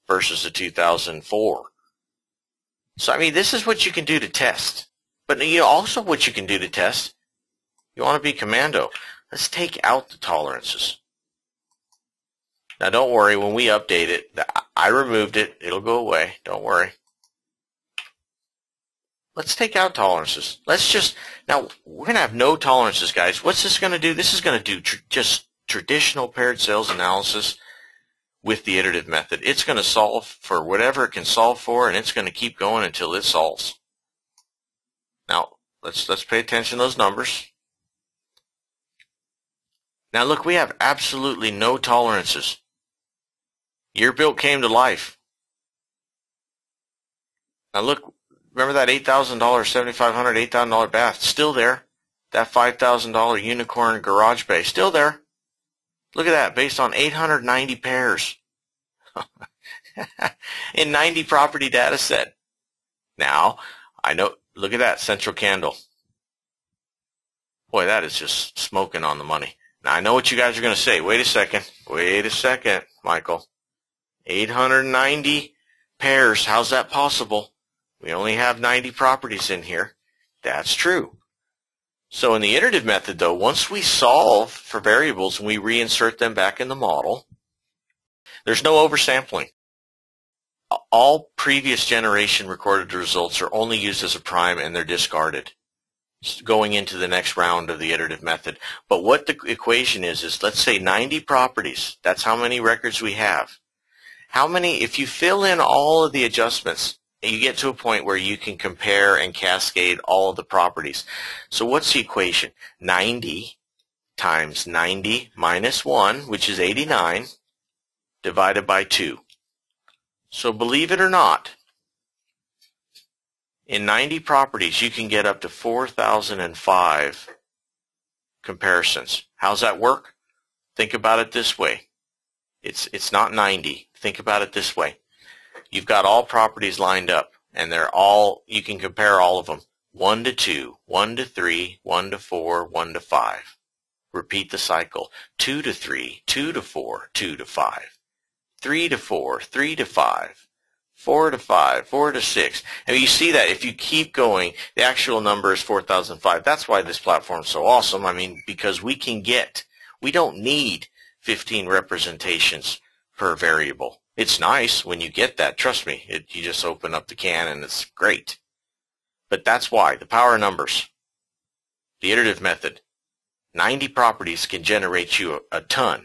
Speaker 1: versus the 2004. So, I mean, this is what you can do to test. But you know, also what you can do to test, you want to be commando. Let's take out the tolerances. Now, don't worry. When we update it, I removed it. It'll go away. Don't worry. Let's take out tolerances. Let's just, now we're going to have no tolerances, guys. What's this going to do? This is going to do just traditional paired sales analysis with the iterative method. It's going to solve for whatever it can solve for, and it's going to keep going until it solves. Now, let's pay attention to those numbers. Now look, we have absolutely no tolerances. Year built came to life. Now look, remember that $8,000, $7,500, $8,000 bath? Still there. That $5,000 unicorn garage bay? Still there. Look at that, based on 890 pairs. In 90 property data set. Now, I know, look at that central candle. Boy, that is just smoking on the money. Now, I know what you guys are going to say. Wait a second, Michael. 890 pairs, how's that possible? We only have 90 properties in here. That's true. So in the iterative method, though, once we solve for variables and we reinsert them back in the model, there's no oversampling. All previous generation recorded results are only used as a prime and they're discarded going into the next round of the iterative method. But what the equation is let's say 90 properties. That's how many records we have. How many, if you fill in all of the adjustments, you get to a point where you can compare and cascade all of the properties. So what's the equation? 90 times 90 minus 1, which is 89, divided by 2. So believe it or not, in 90 properties, you can get up to 4,005 comparisons. How's that work? Think about it this way. It's not 90. Think about it this way. You've got all properties lined up, and you can compare all of them. 1 to 2, 1 to 3, 1 to 4, 1 to 5. Repeat the cycle. 2 to 3, 2 to 4, 2 to 5. 3 to 4, 3 to 5. 4 to 5, 4 to 6. And you see that if you keep going, the actual number is 4005. That's why this platform is so awesome. I mean, because we don't need 15 representations per variable. It's nice when you get that. Trust me, you just open up the can and it's great. But that's why the power of numbers, the iterative method, 90 properties can generate you a ton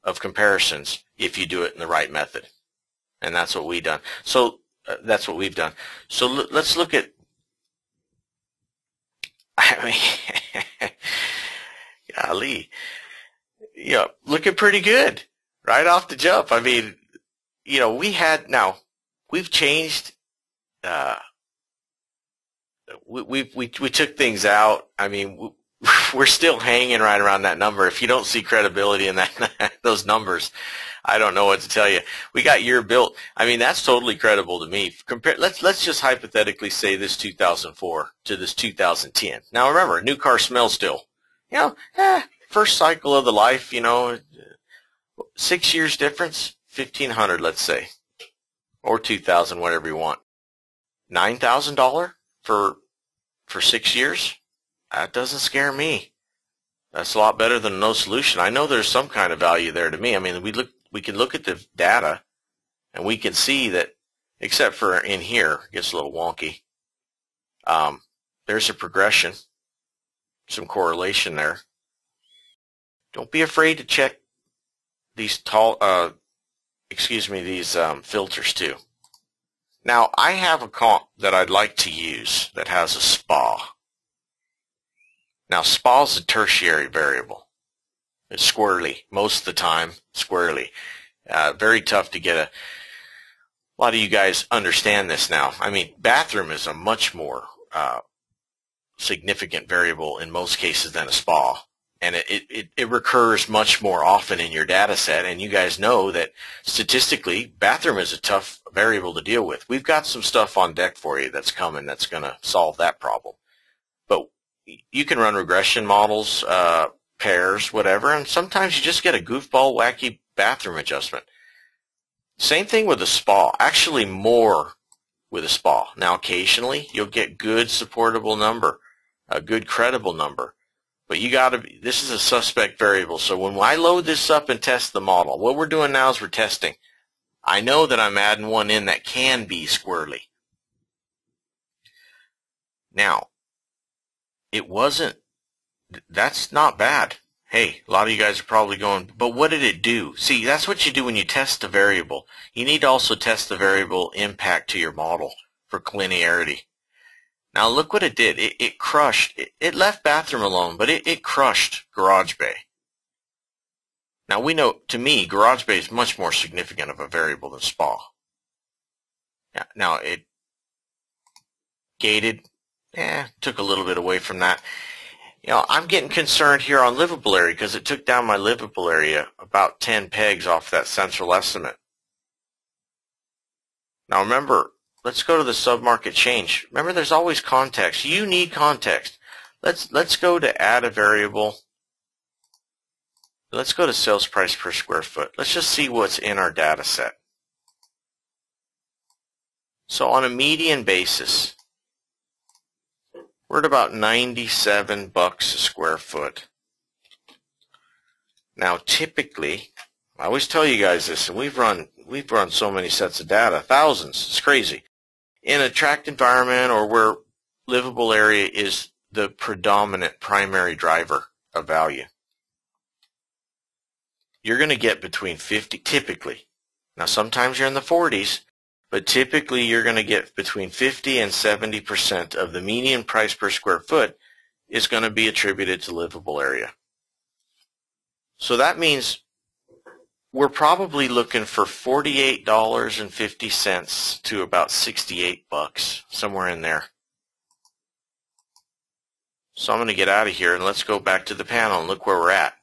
Speaker 1: of comparisons if you do it in the right method. And that's what we've done. So that's what we've done. So let's look at, I mean, golly, yeah, looking pretty good right off the jump. I mean, you know, we've changed, we took things out. I mean, we're still hanging right around that number. If you don't see credibility in those numbers, I don't know what to tell you. We got year built. I mean, that's totally credible to me. Let's just hypothetically say this 2004 to this 2010. Now remember, a new car smells still. You know, first cycle of the life, you know, 6 years difference, 1,500, let's say, or 2,000, whatever you want. $9,000 for 6 years? That doesn't scare me. That's a lot better than no solution. I know there's some kind of value there to me. I mean, we can look at the data and we can see that, except for in here, it gets a little wonky. There's a progression, some correlation there. Don't be afraid to check these filters too. Now, I have a comp that I'd like to use that has a SPA. Now, SPA is a tertiary variable. It's squirrely, most of the time, squirrely. Very tough to get a lot of you guys understand this now. I mean, bathroom is a much more significant variable in most cases than a SPA. And it recurs much more often in your data set, and you guys know that statistically, bathroom is a tough variable to deal with. We've got some stuff on deck for you that's coming that's going to solve that problem. But you can run regression models, pairs, whatever, and sometimes you just get a goofball, wacky bathroom adjustment. Same thing with a SPA, actually more with a SPA. Now, occasionally, you'll get good supportable number, a good credible number. But this is a suspect variable. So when I load this up and test the model, what we're doing now is we're testing. I know that I'm adding one in that can be squirrely. Now, that's not bad. Hey, a lot of you guys are probably going, but what did it do? See, that's what you do when you test a variable. You need to also test the variable impact to your model for linearity. Now look what it did. It crushed. It left bathroom alone, but it crushed garage bay. Now we know, to me, garage bay is much more significant of a variable than SPA. Now it gated, took a little bit away from that. You know, I'm getting concerned here on livable area because it took down my livable area about 10 pegs off that central estimate. Now remember, let's go to the submarket change. Remember, there's always context. You need context. Let's go to add a variable. Let's go to sales price per square foot. Let's just see what's in our data set. So on a median basis, we're at about $97 a square foot. Now typically, I always tell you guys this, and we've run so many sets of data, thousands, it's crazy. In a tract environment or where livable area is the predominant primary driver of value, you're going to get between 50, typically. Now sometimes you're in the 40s, but typically you're going to get between 50 and 70% of the median price per square foot is going to be attributed to livable area. So that means we're probably looking for $48.50 to about $68, somewhere in there. So I'm going to get out of here and let's go back to the panel and look where we're at.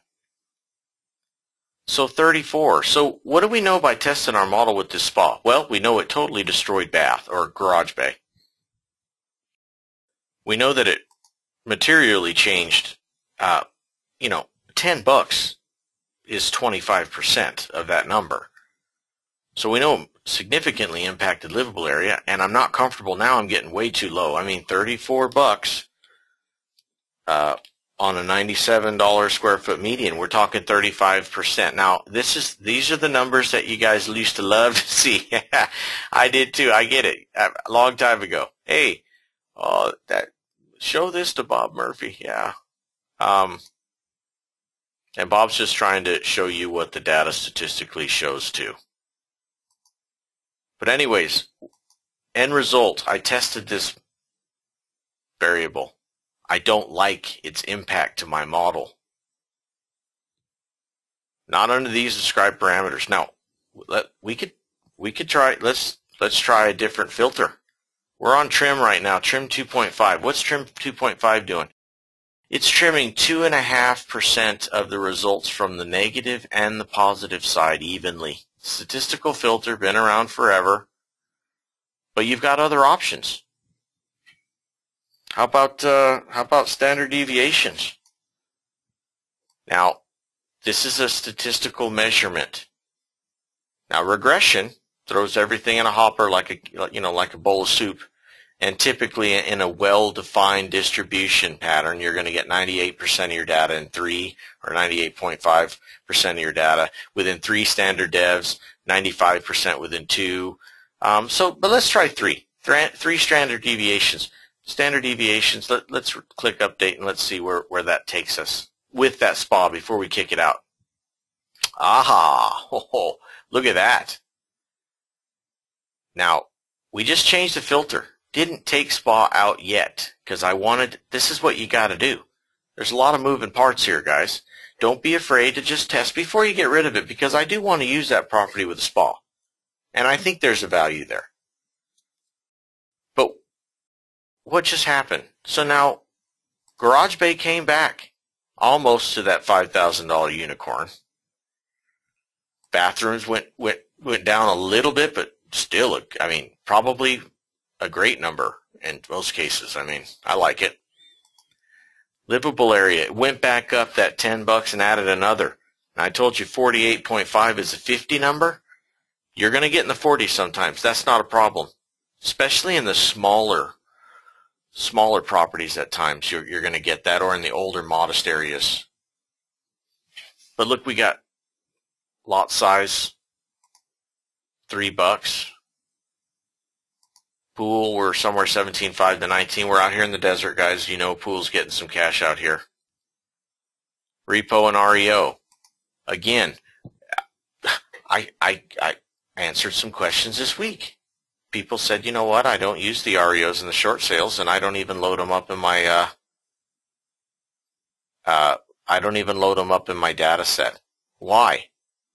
Speaker 1: So 34. So what do we know by testing our model with this spa? Well, we know it totally destroyed bath or garage bay. We know that it materially changed, you know, $10 is 25% of that number. So we know it significantly impacted livable area, and I'm not comfortable now. I'm getting way too low. I mean, $34 on a $97 square foot median. We're talking 35%. Now, these are the numbers that you guys used to love to see. I did too. I get it. A long time ago. Hey, show this to Bob Murphy. Yeah. And Bob's just trying to show you what the data statistically shows too. But anyways, end result, I tested this variable. I don't like its impact to my model. Not under these described parameters. Now, we could try. Let's try a different filter. We're on trim right now. Trim 2.5. What's trim 2.5 doing? It's trimming 2.5% of the results from the negative and the positive side evenly. Statistical filter, been around forever, but you've got other options. How about standard deviations? Now, this is a statistical measurement. Now, regression throws everything in a hopper like a bowl of soup, and typically in a well-defined distribution pattern, you're going to get 98% of your data in 3 or 98.5% of your data within 3 standard devs, 95% within 2. But let's try 3 standard deviations. Standard deviations, let's click update and let's see where that takes us with that spa before we kick it out. Aha! Oh, look at that. Now, we just changed the filter. Didn't take spa out yet because this is what you got to do. There's a lot of moving parts here, guys. Don't be afraid to just test before you get rid of it, because I do want to use that property with a spa. And I think there's a value there. But what just happened? So now garage bay came back almost to that $5,000 unicorn. Bathrooms went down a little bit, but still, probably a great number in most cases. I like it. Livable area, it went back up that $10 and added another. And I told you 48.5 is a 50 number. You're going to get in the 40s sometimes. That's not a problem, especially in the smaller properties. At times you're going to get that, or in the older modest areas. But look, we got lot size $3. Pool, we're somewhere 17.5 to 19. We're out here in the desert, guys. You know, pool's getting some cash out here. Repo and REO. Again, I answered some questions this week. People said, you know what, I don't use the REOs in the short sales, and I don't even load them up in my data set. Why?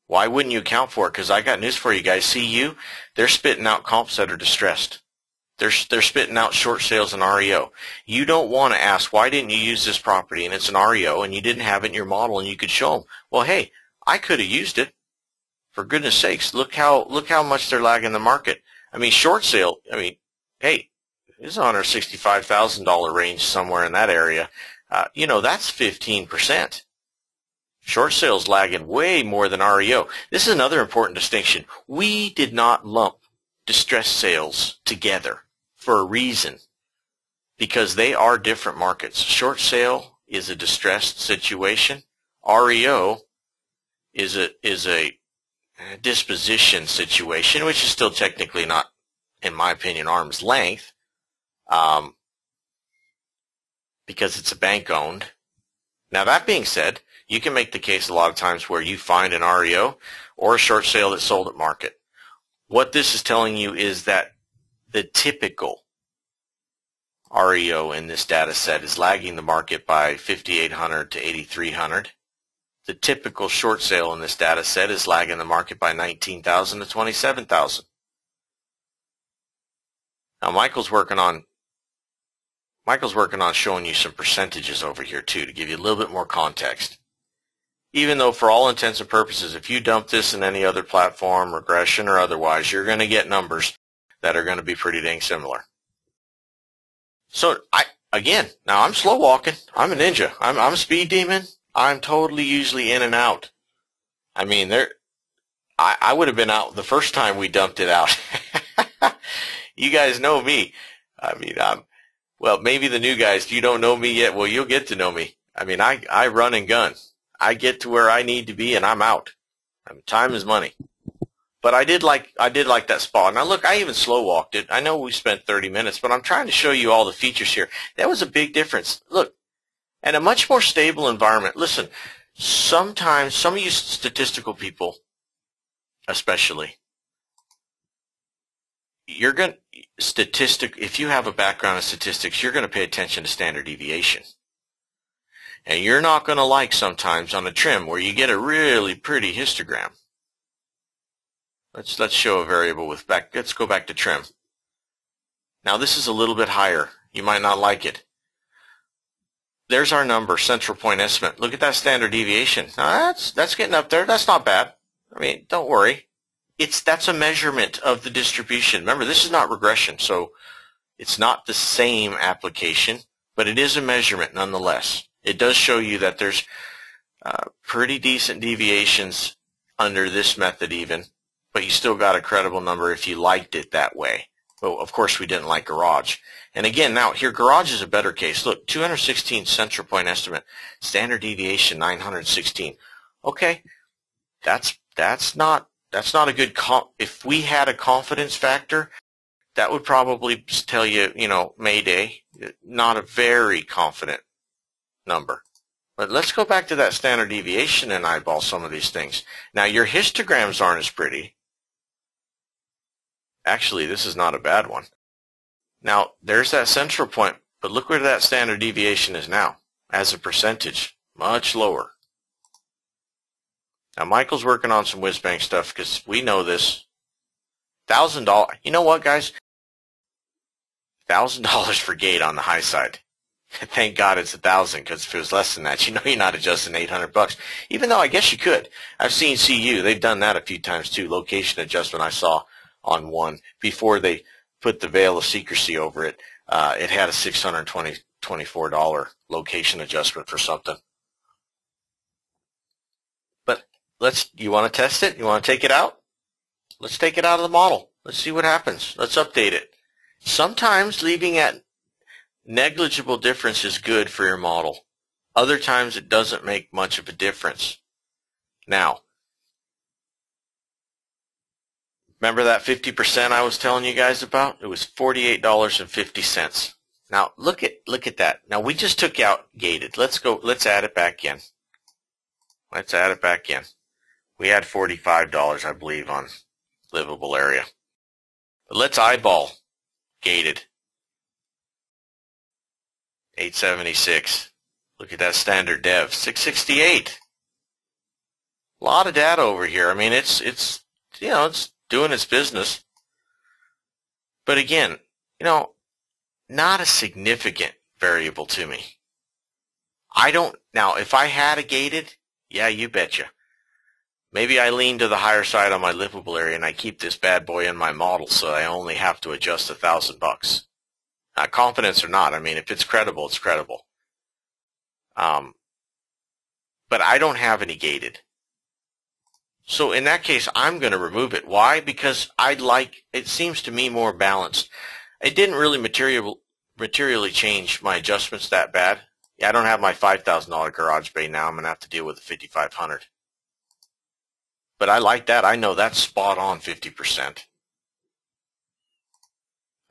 Speaker 1: Why wouldn't you account for it? Because I got news for you guys. CU, they're spitting out comps that are distressed. They're spitting out short sales and REO. You don't want to ask, why didn't you use this property? And it's an REO, and you didn't have it in your model, and you could show them. Well, hey, I could have used it. For goodness sakes, look how much they're lagging the market. Short sale, hey, it's $165,000 range somewhere in that area. That's 15%. Short sales lagging way more than REO. This is another important distinction. We did not lump distressed sales together for a reason, because they are different markets. Short sale is a distressed situation. REO is a disposition situation, which is still technically not, in my opinion, arm's length, because it's a bank owned. Now, that being said, you can make the case a lot of times where you find an REO or a short sale that's sold at market. What this is telling you is that the typical REO in this data set is lagging the market by 5,800 to 8,300. The typical short sale in this data set is lagging the market by 19,000 to 27,000. Now, Michael's working on showing you some percentages over here too, to give you a little bit more context. even though for all intents and purposes, if you dump this in any other platform, regression or otherwise, you're going to get numbers that are going to be pretty dang similar. So now I'm slow walking. I'm a ninja. I'm a speed demon. I'm totally usually in and out. I mean, I would have been out the first time we dumped it out. You guys know me. I mean, well, maybe the new guys, you don't know me yet. Well, you'll get to know me. I mean, I run and gun. I get to where I need to be and I'm out. I mean, time is money. But I did like that spot. Now look, I even slow walked it. I know we spent 30 minutes, but I'm trying to show you all the features here. That was a big difference. Look, and a much more stable environment. Listen, sometimes some of you statistical people, especially, if you have a background in statistics, you're going to pay attention to standard deviation. And you're not going to like sometimes on a trim where you get a really pretty histogram. Let's show a variable with let's go back to trim. Now this is a little bit higher. You might not like it. There's our number, central point estimate. Look at that standard deviation. Now that's getting up there. That's not bad. I mean, don't worry. That's a measurement of the distribution. Remember, this is not regression, so it's not the same application, but it is a measurement nonetheless. It does show you that there's pretty decent deviations under this method even, but you still got a credible number if you liked it that way. Well, of course, we didn't like garage. And again, now here, garage is a better case. Look, 216 central point estimate, standard deviation 916. Okay, that's not a good if we had a confidence factor, that would probably tell you, Mayday, not a very confident number. But let's go back to that standard deviation and eyeball some of these things. Now, your histograms aren't as pretty. Actually, this is not a bad one. Now, there's that central point, but look where that standard deviation is now as a percentage, much lower. Now, Michael's working on some whiz-bang stuff because we know this. $1,000. You know what, guys? $1,000 for gate on the high side. Thank God it's 1,000, because if it was less than that, you're not adjusting $800. Even though I guess you could. I've seen CU. They've done that a few times too. Location adjustment I saw on one before they put the veil of secrecy over it. It had a $624 location adjustment for something. You want to test it? You want to take it out? Let's take it out of the model. Let's see what happens. Let's update it. Sometimes leaving at negligible difference is good for your model. Other times it doesn't make much of a difference. Now, remember that 50% I was telling you guys about? It was $48.50. Now look at that. Now we just took out gated. Let's add it back in. Let's add it back in. We had $45, I believe, on livable area. But let's eyeball gated. 876. Look at that standard dev. 668. A lot of data over here. I mean, it's doing its business. But again, not a significant variable to me. Now, if I had a gated, yeah, you betcha. Maybe I lean to the higher side on my livable area and I keep this bad boy in my model so I only have to adjust $1,000. Confidence or not, I mean, if it's credible, it's credible. But I don't have any gated. So in that case, I'm going to remove it. Why? Because it seems to me more balanced. It didn't really materially change my adjustments that bad. Yeah, I don't have my $5,000 garage bay now. I'm going to have to deal with the $5,500. But I like that. I know that's spot on 50%.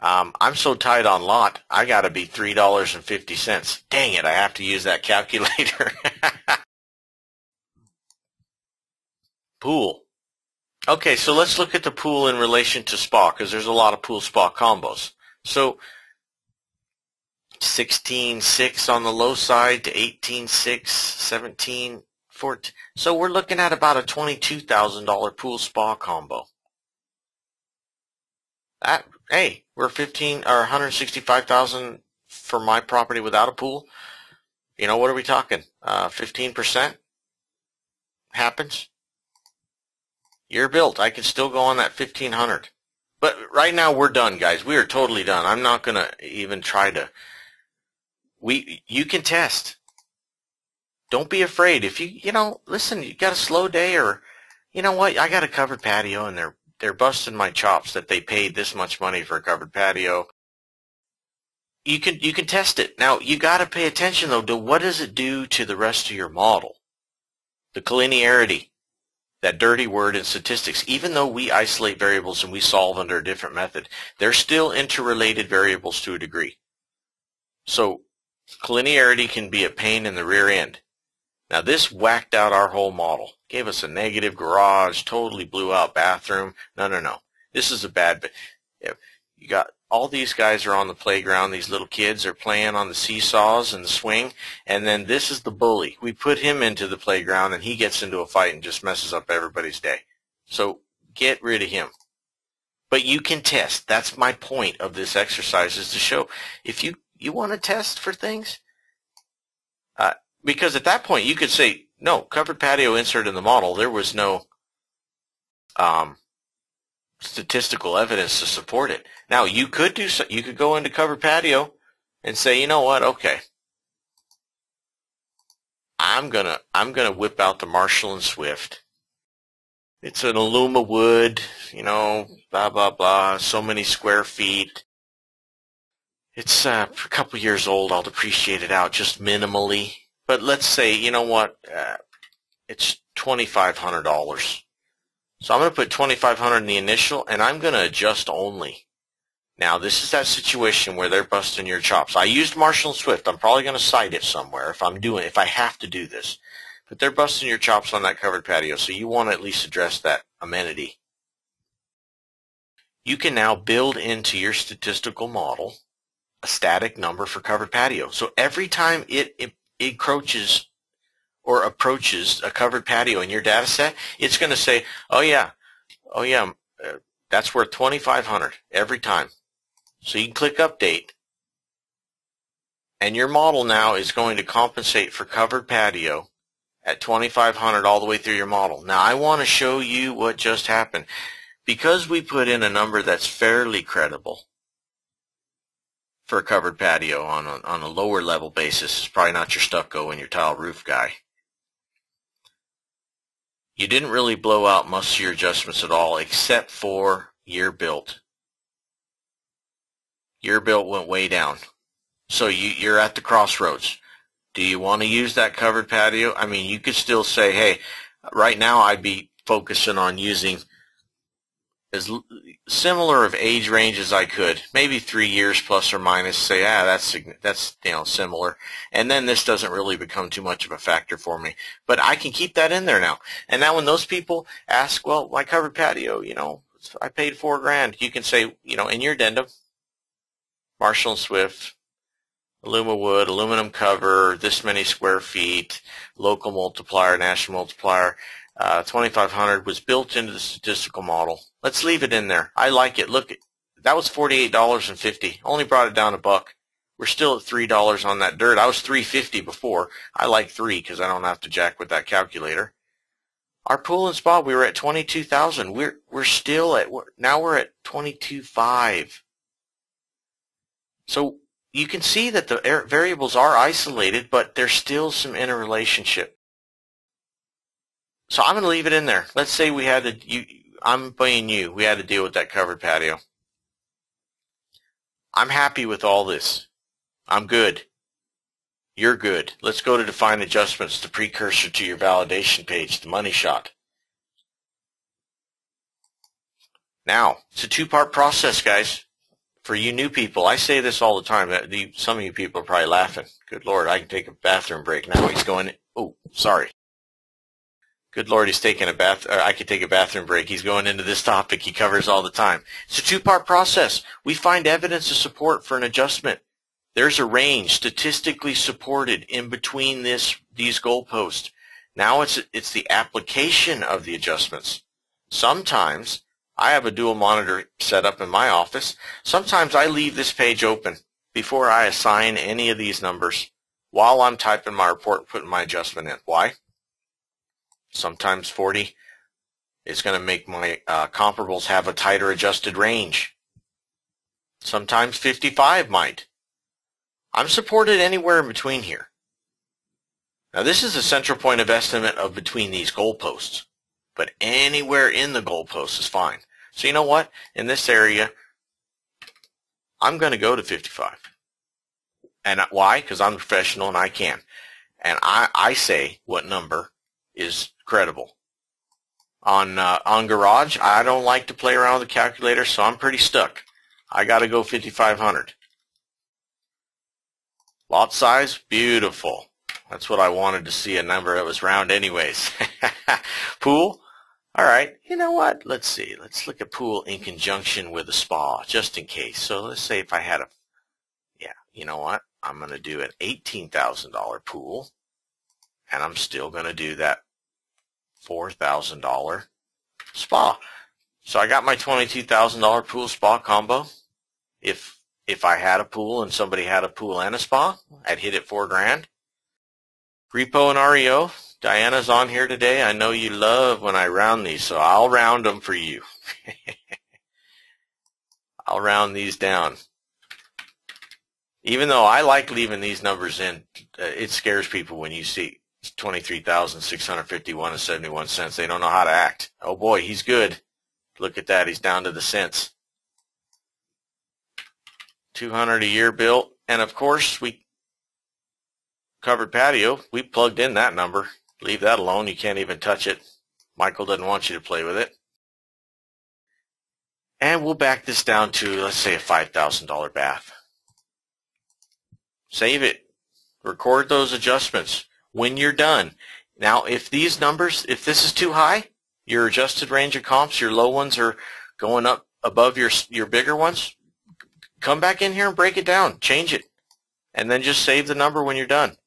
Speaker 1: I'm so tight on lot, I got to be $3.50. Dang it, I have to use that calculator. Pool. Okay, so let's look at the pool in relation to SPA, because there's a lot of pool-SPA combos. So 16.6 on the low side to 18.6, 17, 14. So we're looking at about a $22,000 pool SPA combo. Hey, we're 165,000 for my property without a pool. What are we talking? 15%? happens, you're built. I can still go on that 1500. But right now we're done, guys. We are totally done. I'm not going to even try to. You can test. Don't be afraid. If listen, you got a slow day, or you know what, I got a covered patio and they're busting my chops that they paid this much money for a covered patio. You can test it. Now you got to pay attention though to what does it do to the rest of your model. The collinearity, that dirty word in statistics, even though we isolate variables and we solve under a different method, they're still interrelated variables to a degree. So collinearity can be a pain in the rear end. Now this whacked out our whole model. Gave us a negative garage, totally blew out bathroom. No. This is a bad, you got all these guys are on the playground. These little kids are playing on the seesaws and the swing. And then this is the bully. We put him into the playground and he gets into a fight and just messes up everybody's day. So get rid of him. But you can test. That's my point of this exercise, is to show if you want to test for things. Because at that point you could say, no, covered patio insert in the model. There was no statistical evidence to support it. Now you could go into covered patio and say, you know what, okay, I'm gonna whip out the Marshall and Swift. It's an Aluma wood, blah blah blah, so many square feet. It's a couple years old. I'll depreciate it out just minimally. But let's say, you know what, it's $2,500. So I'm going to put $2,500 in the initial, and I'm going to adjust only. Now, this is that situation where they're busting your chops. I used Marshall and Swift. I'm probably going to cite it somewhere if I have to do this. But they're busting your chops on that covered patio, so you want to at least address that amenity. You can now build into your statistical model a static number for covered patio. So every time it encroaches or approaches a covered patio in your data set, it's going to say, oh yeah, that's worth $2,500 every time. So you can click update, and your model now is going to compensate for covered patio at $2,500 all the way through your model. Now I want to show you what just happened. Because we put in a number that's fairly credible for a covered patio on a lower level basis, it's probably not your stucco and your tile roof guy. You didn't really blow out most of your adjustments at all, except for year built. Year built went way down. So you're at the crossroads. Do you want to use that covered patio? I mean, you could still say, hey, right now I'd be focusing on using as similar of age range as I could, maybe 3 years plus or minus. Say, that's similar, and then this doesn't really become too much of a factor for me. But I can keep that in there now. And now when those people ask, well, my covered patio, I paid $4,000, you can say, in your addendum, Marshall and Swift, Aluma wood, aluminum cover, this many square feet, local multiplier, national multiplier. 2,500 was built into the statistical model. Let's leave it in there. I like it. Look, that was $48.50. Only brought it down $1. We're still at $3 on that dirt. I was $3.50 before. I like $3 because I don't have to jack with that calculator. Our pool and spa, we were at $22,000. We're still at, now we're at $22,500. So you can see that the variables are isolated, but there's still some interrelationship. So I'm going to leave it in there. Let's say we had to, I'm being you, we had to deal with that covered patio. I'm happy with all this. I'm good. You're good. Let's go to define adjustments, the precursor to your validation page, the money shot. Now, it's a two-part process, guys. For you new people, I say this all the time. Some of you people are probably laughing. Good Lord, I can take a bathroom break now. He's going, oh, sorry. Good Lord, he's taking a bath, or I could take a bathroom break. He's going into this topic he covers all the time. It's a two-part process. We find evidence of support for an adjustment. There's a range statistically supported in between these goalposts. Now it's the application of the adjustments. Sometimes I have a dual monitor set up in my office. Sometimes I leave this page open before I assign any of these numbers while I'm typing my report and putting my adjustment in. Why? Sometimes 40 is going to make my comparables have a tighter adjusted range. Sometimes 55 might. I'm supported anywhere in between here. Now this is a central point of estimate of between these goalposts, but anywhere in the goalpost is fine. So you know what? In this area, I'm going to go to 55. And why? Because I'm a professional and I can. And I say what number is credible. On garage, I don't like to play around with the calculator, so I'm pretty stuck. I got to go 5,500. Lot size, beautiful. That's what I wanted to see, a number that was round anyways. Pool, all right. You know what? Let's see. Let's look at pool in conjunction with a spa, just in case. So let's say if I had you know what? I'm going to do an $18,000 pool, and I'm still going to do that $4,000 spa. So I got my $22,000 pool spa combo. If I had a pool and somebody had a pool and a spa, I'd hit it $4,000. Repo and REO, Diana's on here today. I know you love when I round these, so I'll round them for you. I'll round these down. Even though I like leaving these numbers in, it scares people when you see $23,651.71. They don't know how to act. Oh boy, he's good. Look at that. He's down to the cents. 200 a year built, and of course we covered patio. We plugged in that number. Leave that alone. You can't even touch it. Michael doesn't want you to play with it. And we'll back this down to, let's say, a $5,000 bath. Save it. Record those adjustments when you're done. Now, if these numbers, if this is too high, your adjusted range of comps, your low ones are going up above your bigger ones, come back in here and break it down. Change it. And then just save the number when you're done.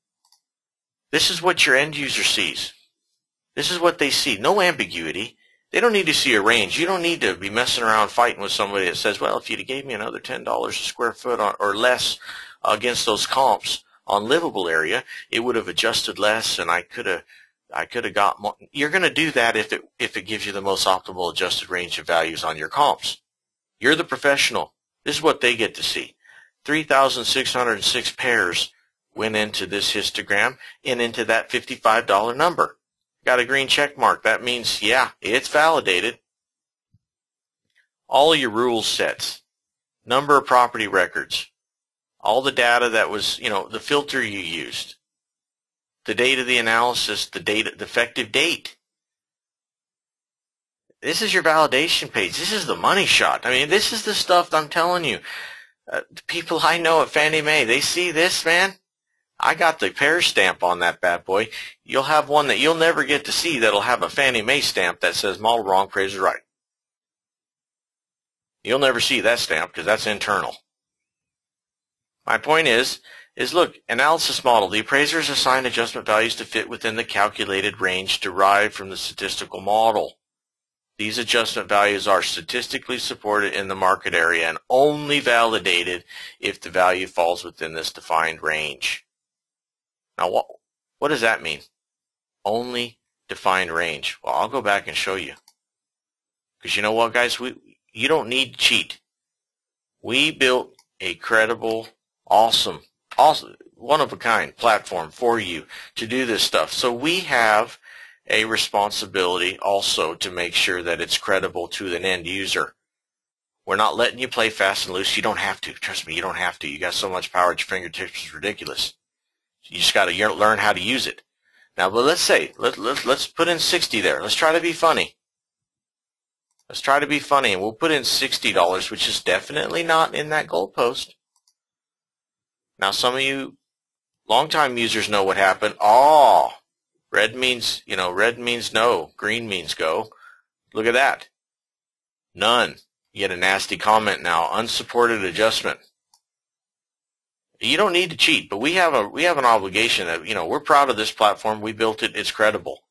Speaker 1: This is what your end user sees. This is what they see. No ambiguity. They don't need to see a range. You don't need to be messing around fighting with somebody that says, well, if you'd have gave me another $10 a square foot or less against those comps on livable area, it would have adjusted less, and I could have got more. You're going to do that if it gives you the most optimal adjusted range of values on your comps. You're the professional. This is what they get to see. 3,606 pairs went into this histogram and into that $55 number. Got a green check mark. That means, yeah, it's validated. All your rule sets, number of property records, all the data that was, the filter you used, the date of the analysis, the effective date. This is your validation page. This is the money shot. I mean, this is the stuff I'm telling you. The people I know at Fannie Mae, they see this, man. I got the PAIRS stamp on that bad boy. You'll have one that you'll never get to see that'll have a Fannie Mae stamp that says model wrong, appraiser right. You'll never see that stamp because that's internal. My point is look, analysis model. The appraisers assign adjustment values to fit within the calculated range derived from the statistical model. These adjustment values are statistically supported in the market area and only validated if the value falls within this defined range. Now, what does that mean? Only defined range. Well, I'll go back and show you. Because you know what, guys? You don't need to cheat. We built a credible, awesome, one-of-a-kind platform for you to do this stuff. So we have a responsibility also to make sure that it's credible to an end user. We're not letting you play fast and loose. You don't have to. Trust me, you don't have to. You got so much power at your fingertips, it's ridiculous. You just got to learn how to use it. Now, but let's say, let's put in 60 there. Let's try to be funny. Let's try to be funny, and we'll put in $60, which is definitely not in that goalpost. Now, some of you longtime users know what happened. Oh, red means no, green means go. Look at that. None. You get a nasty comment now. Unsupported adjustment. You don't need to cheat, but we have an obligation that, we're proud of this platform. We built it. It's credible.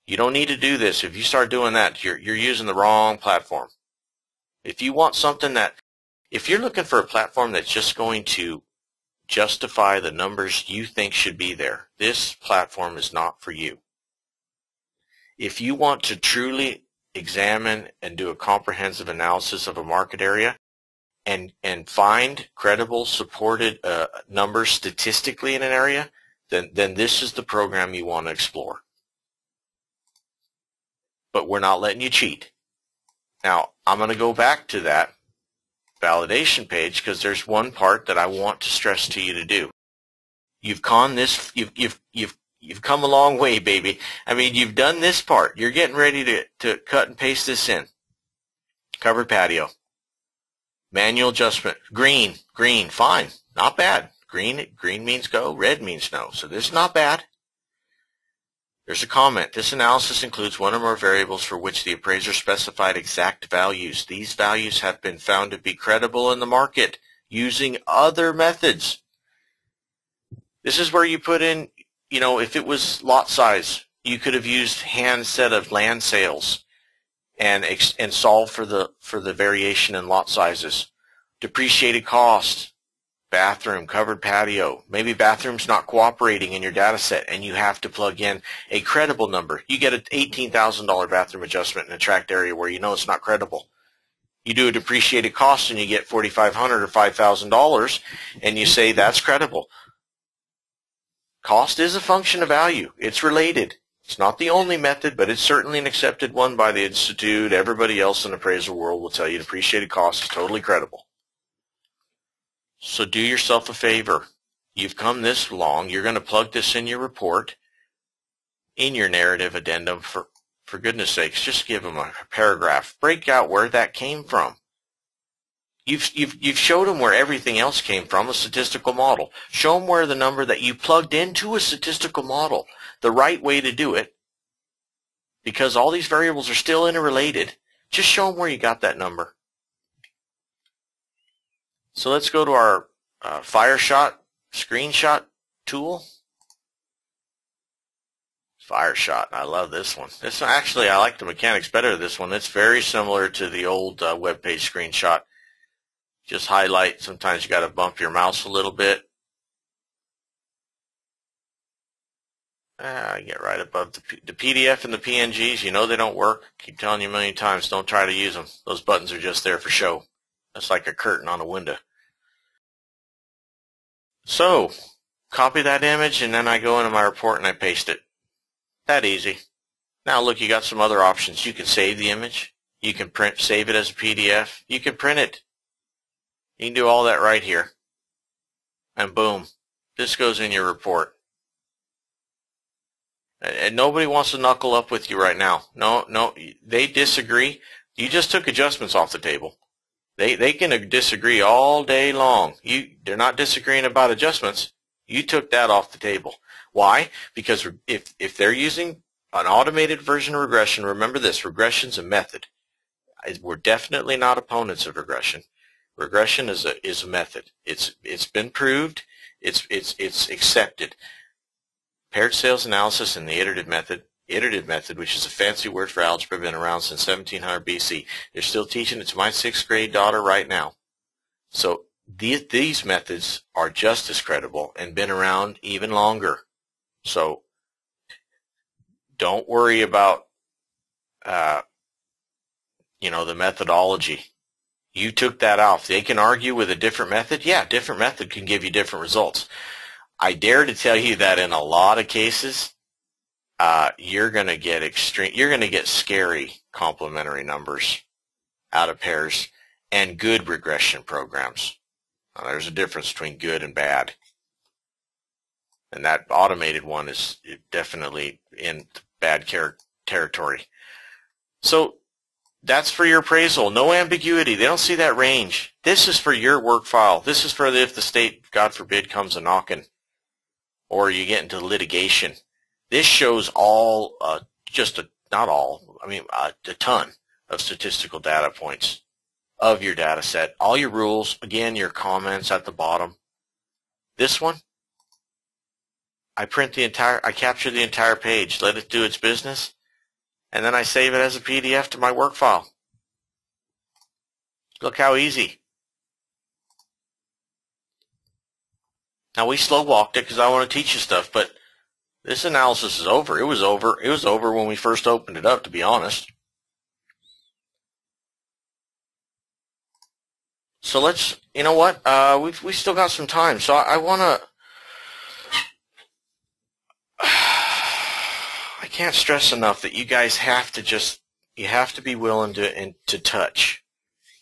Speaker 1: You don't need to do this. If you start doing that, you're using the wrong platform. If you want something if you're looking for a platform that's just going to justify the numbers you think should be there, this platform is not for you. If you want to truly examine and do a comprehensive analysis of a market area and find credible supported numbers statistically in an area, then this is the program you want to explore. But we're not letting you cheat. Now, I'm going to go back to that validation page because there's one part that I want to stress to you to do. You've come a long way, baby. I mean, you've done this part. You're getting ready to cut and paste this in. Covered patio. Manual adjustment. Green, fine. Not bad. Green means go, red means no. So this is not bad. There's a comment. This analysis includes one or more variables for which the appraiser specified exact values. These values have been found to be credible in the market using other methods. This is where you put in, you know, if it was lot size, you could have used hand set of land sales and solve for the variation in lot sizes. Depreciated cost, bathroom, covered patio. Maybe bathroom's not cooperating in your data set and you have to plug in a credible number. You get an $18,000 bathroom adjustment in a tract area where you know it's not credible. You do a depreciated cost and you get $4,500 or $5,000 and you say that's credible. Cost is a function of value. It's related. It's not the only method, but it's certainly an accepted one by the Institute. Everybody else in the appraisal world will tell you depreciated cost is totally credible. So do yourself a favor. You've come this long. You're going to plug this in your report, in your narrative addendum. For goodness sakes, just give them a paragraph. Break out where that came from. You've showed them where everything else came from, a statistical model. Show them where the number that you plugged into a statistical model, the right way to do it, because all these variables are still interrelated. Just show them where you got that number. So let's go to our FireShot screenshot tool. FireShot, I love this one. This one, actually, I like the mechanics better of this one. It's very similar to the old web page screenshot. Just highlight. Sometimes you got to bump your mouse a little bit. Get right above the PDF and the PNGs. You know they don't work. Keep telling you a million times, don't try to use them. Those buttons are just there for show. That's like a curtain on a window. So, copy that image and then I go into my report and I paste it. That easy. Now look, you got some other options. You can save the image. You can save it as a PDF. You can print it. You can do all that right here. And boom, this goes in your report. And nobody wants to knuckle up with you right now. No, they disagree. You just took adjustments off the table. They can disagree all day long. They're not disagreeing about adjustments. You took that off the table. Why? Because if they're using an automated version of regression, remember this, regression's a method. We're definitely not opponents of regression. Regression is a method. It's been proved. It's accepted. Paired sales analysis and the iterative method, which is a fancy word for algebra, been around since 1700 BC. They're still teaching it to my 6th grade daughter right now. So these methods are just as credible and been around even longer. So don't worry about the methodology. You took that off. They can argue with a different method. Yeah, different method can give you different results. I dare to tell you that in a lot of cases, you're going to get scary complementary numbers out of pairs and good regression programs. Now, there's a difference between good and bad. And that automated one is definitely in bad territory. So that's for your appraisal. No ambiguity. They don't see that range. This is for your work file. This is for if the state, God forbid, comes a-knocking or you get into litigation. This shows all, a ton of statistical data points of your data set. All your rules, again, your comments at the bottom. This one, I capture the entire page, let it do its business, and then I save it as a PDF to my work file. Look how easy. Now we slow walked it because I want to teach you stuff, but This analysis is over. It was over. It was over when we first opened it up, to be honest. So let's, you know what? We still got some time. So I want to. I can't stress enough that you guys have to you have to be willing to touch,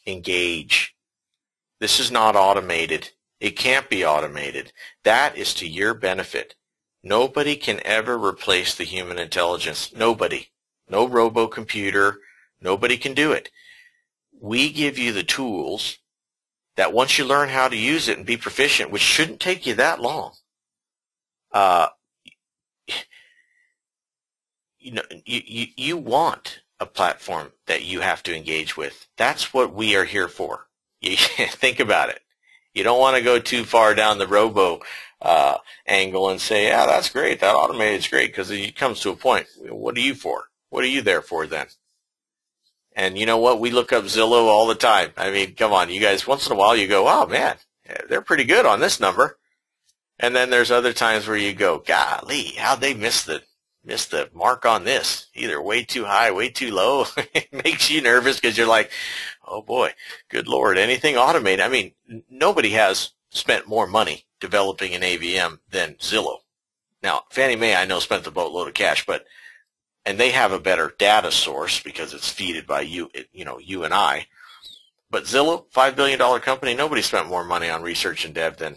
Speaker 1: engage. This is not automated. It can't be automated. That is to your benefit. Nobody can ever replace the human intelligence. Nobody. No robo-computer. Nobody can do it. We give you the tools that once you learn how to use it and be proficient, which shouldn't take you that long, you want a platform that you have to engage with. That's what we are here for. You think about it. You don't want to go too far down the robo angle and say, yeah, that's great, that automated's great, because it comes to a point. What are you for? What are you there for then? And you know what? We look up Zillow all the time. I mean, come on, you guys, once in a while you go, oh man, they're pretty good on this number. And then there's other times where you go, golly, how'd they miss the mark on this? Either way too high, way too low. It makes you nervous because you're like, oh boy, good Lord, anything automated. I mean, nobody has spent more money developing an AVM than Zillow. Now, Fannie Mae, I know, spent the boatload of cash, and they have a better data source because it's feeded by you and I. But Zillow, $5 billion company, nobody spent more money on research and dev than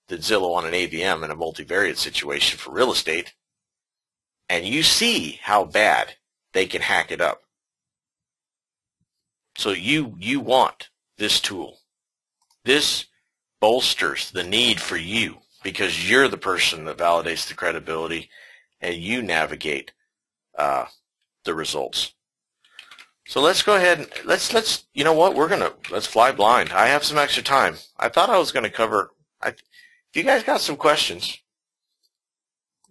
Speaker 1: Zillow on an AVM in a multivariate situation for real estate. And you see how bad they can hack it up. So you want this tool. This bolsters the need for you because you're the person that validates the credibility and you navigate the results. So let's go ahead and let's you know what, let's fly blind. I have some extra time. I thought I was going to cover. If you guys got some questions,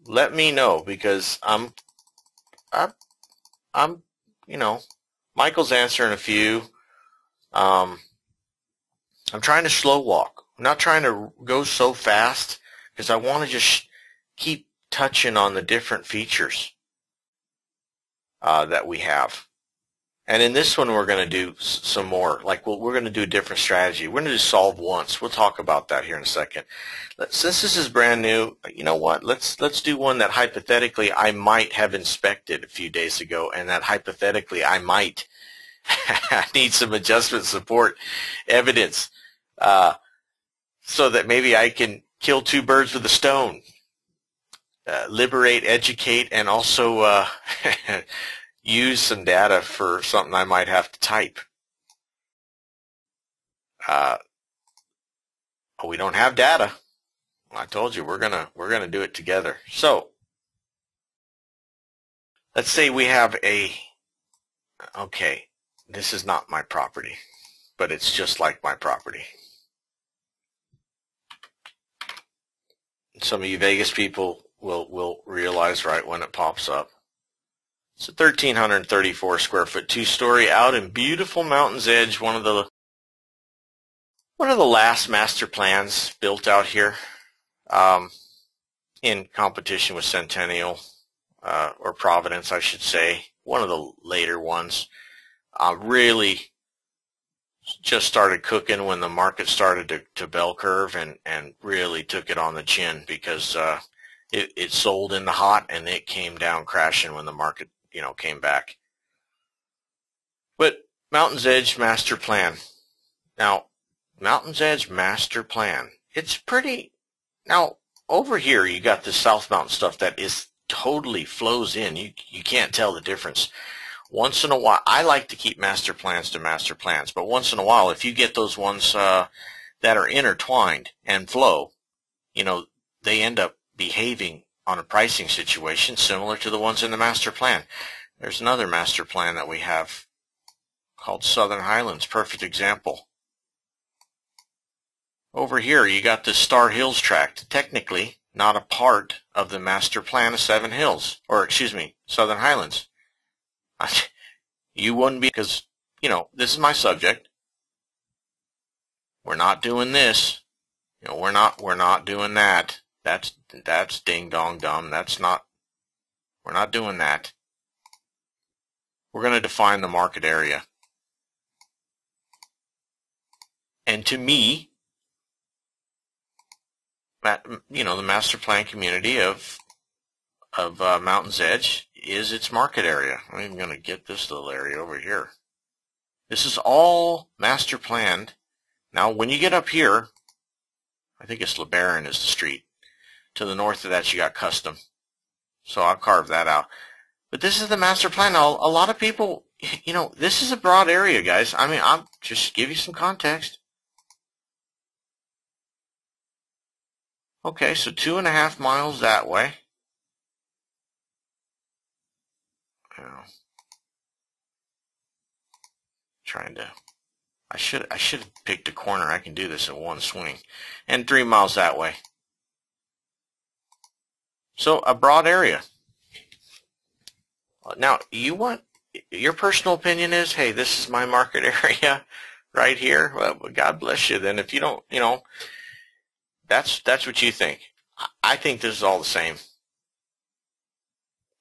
Speaker 1: let me know because I'm Michael's answering a few. I'm trying to slow walk. I'm not trying to go so fast because I want to just keep touching on the different features that we have. And in this one, we're going to do some more. Like we're going to do a different strategy. We're going to do solve once. We'll talk about that here in a second. Since this is brand new, you know what? Let's do one that hypothetically I might have inspected a few days ago, and that hypothetically I might need some adjustment support evidence, so that maybe I can kill two birds with a stone. Liberate, educate, and also use some data for something I might have to type. We don't have data. I told you we're gonna do it together. So let's say we have okay, this is not my property, but it's just like my property. Some of you Vegas people will realize right when it pops up. It's a 1,334 square foot, 2-story out in beautiful Mountain's Edge, one of the last master plans built out here, in competition with Centennial, or Providence, I should say, one of the later ones. Really just started cooking when the market started to bell curve and really took it on the chin because it sold in the hot and it came down crashing when the market came back. But Mountain's Edge master plan. Now, Mountain's Edge master plan. It's pretty. Now, over here you got the South Mountain stuff that is totally flows in. You can't tell the difference. Once in a while, I like to keep master plans to master plans, but once in a while, if you get those ones that are intertwined and flow, they end up behaving on a pricing situation similar to the ones in the master plan. There's another master plan that we have called Southern Highlands, perfect example. Over here you got the Star Hills tract, technically not a part of the master plan of Southern Highlands. You wouldn't be, because this is my subject. We're not doing this. We're not doing that. That's ding dong dumb. That's not We're not doing that. We're going to define the market area. And to me, you know, the master plan community of Mountain's Edge is its market area. I'm even going to get this little area over here. This is all master planned. Now, when you get up here, I think it's LeBaron is the street. To the north of that, you got custom. So I'll carve that out. But this is the master plan. Now, a lot of people, you know, this is a broad area, guys. I mean, I'll just give you some context. Okay, so 2.5 miles that way. Trying to, I should have picked a corner. I can do this in one swing. And 3 miles that way. So a broad area. Now, you want, your personal opinion is, hey, this is my market area right here. Well, God bless you. Then if you don't, you know, that's what you think. I think this is all the same.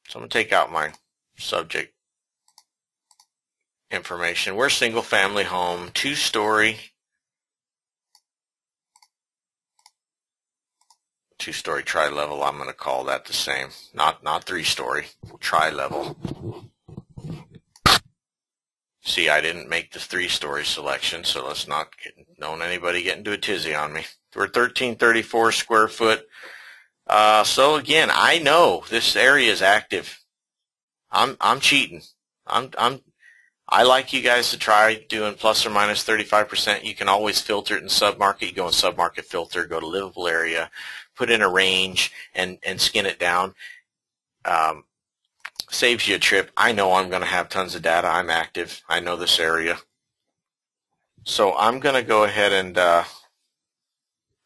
Speaker 1: So I'm going to take out my subject information. We're a single family home, 2-story. 2-story tri-level, I'm going to call that the same. Not 3-story, tri-level. See, I didn't make the 3-story selection, so let's not don't anybody get into a tizzy on me. We're 1334 square foot. So again, I know this area is active. I'm cheating. I like you guys to try doing plus or minus 35%. You can always filter it in submarket. You go in submarket filter, go to livable area, put in a range, and skin it down. Saves you a trip. I know I'm going to have tons of data. I'm active. I know this area. So I'm going to go ahead and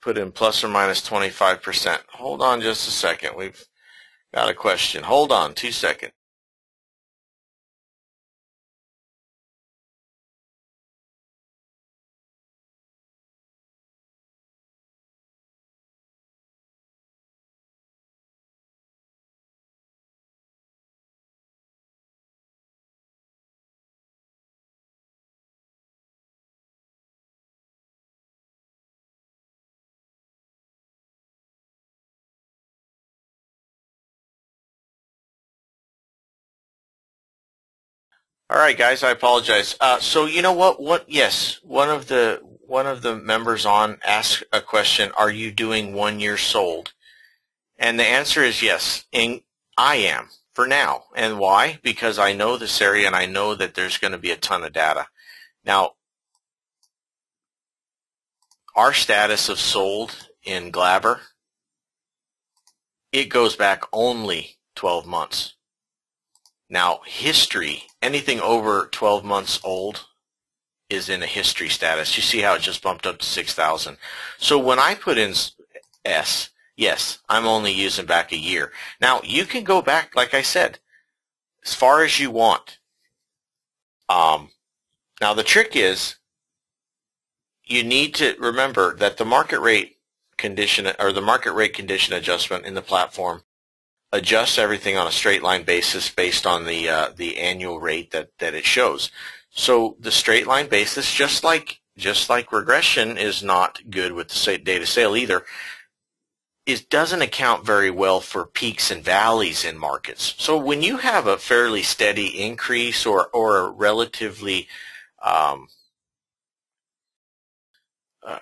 Speaker 1: put in plus or minus 25%. Hold on just a second. We've got a question. Hold on 2 seconds. All right, guys, I apologize. So you know what? Yes, one of the members on asked a question. Are you doing 1 year sold? And the answer is yes. I am for now. And why? Because I know this area and I know that there's going to be a ton of data. Now, our status of sold in Glaber, it goes back only 12 months. Now, history, anything over 12 months old is in a history status. You see how it just bumped up to 6,000. So when I put in S, yes, I'm only using back a year. Now, you can go back, like I said, as far as you want. Now, the trick is you need to remember that the market rate condition or the market rate condition adjustment in the platform adjusts everything on a straight line basis based on the annual rate that it shows. So the straight line basis, just like regression is not good with the data sale either, it doesn't account very well for peaks and valleys in markets. So when you have a fairly steady increase or a relatively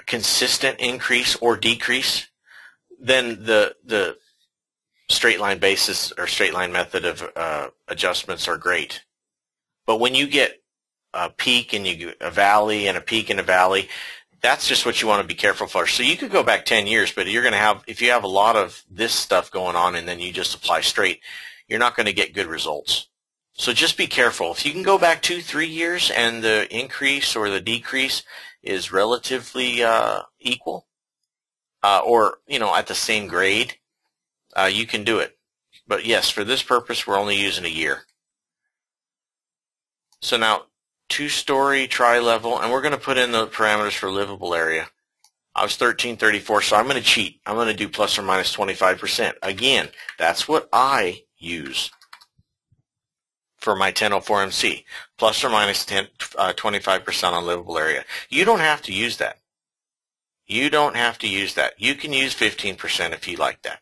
Speaker 1: consistent increase or decrease, then the straight line basis or straight line method of adjustments are great. But when you get a peak and you get a valley and a peak and a valley, that's just what you want to be careful for. So you could go back 10 years, but you're going to have, if you have a lot of this stuff going on and then you just apply straight, you're not going to get good results. So just be careful. If you can go back 2-3 years and the increase or the decrease is relatively equal or, you know, at the same grade, you can do it. But yes, for this purpose, we're only using a year. So now, 2-story tri-level, and we're going to put in the parameters for livable area. I was 1334, so I'm going to cheat. I'm going to do plus or minus 25%. Again, that's what I use. for my 1004MC, plus or minus 25% on livable area. You don't have to use that. You don't have to use that. You can use 15% if you like that.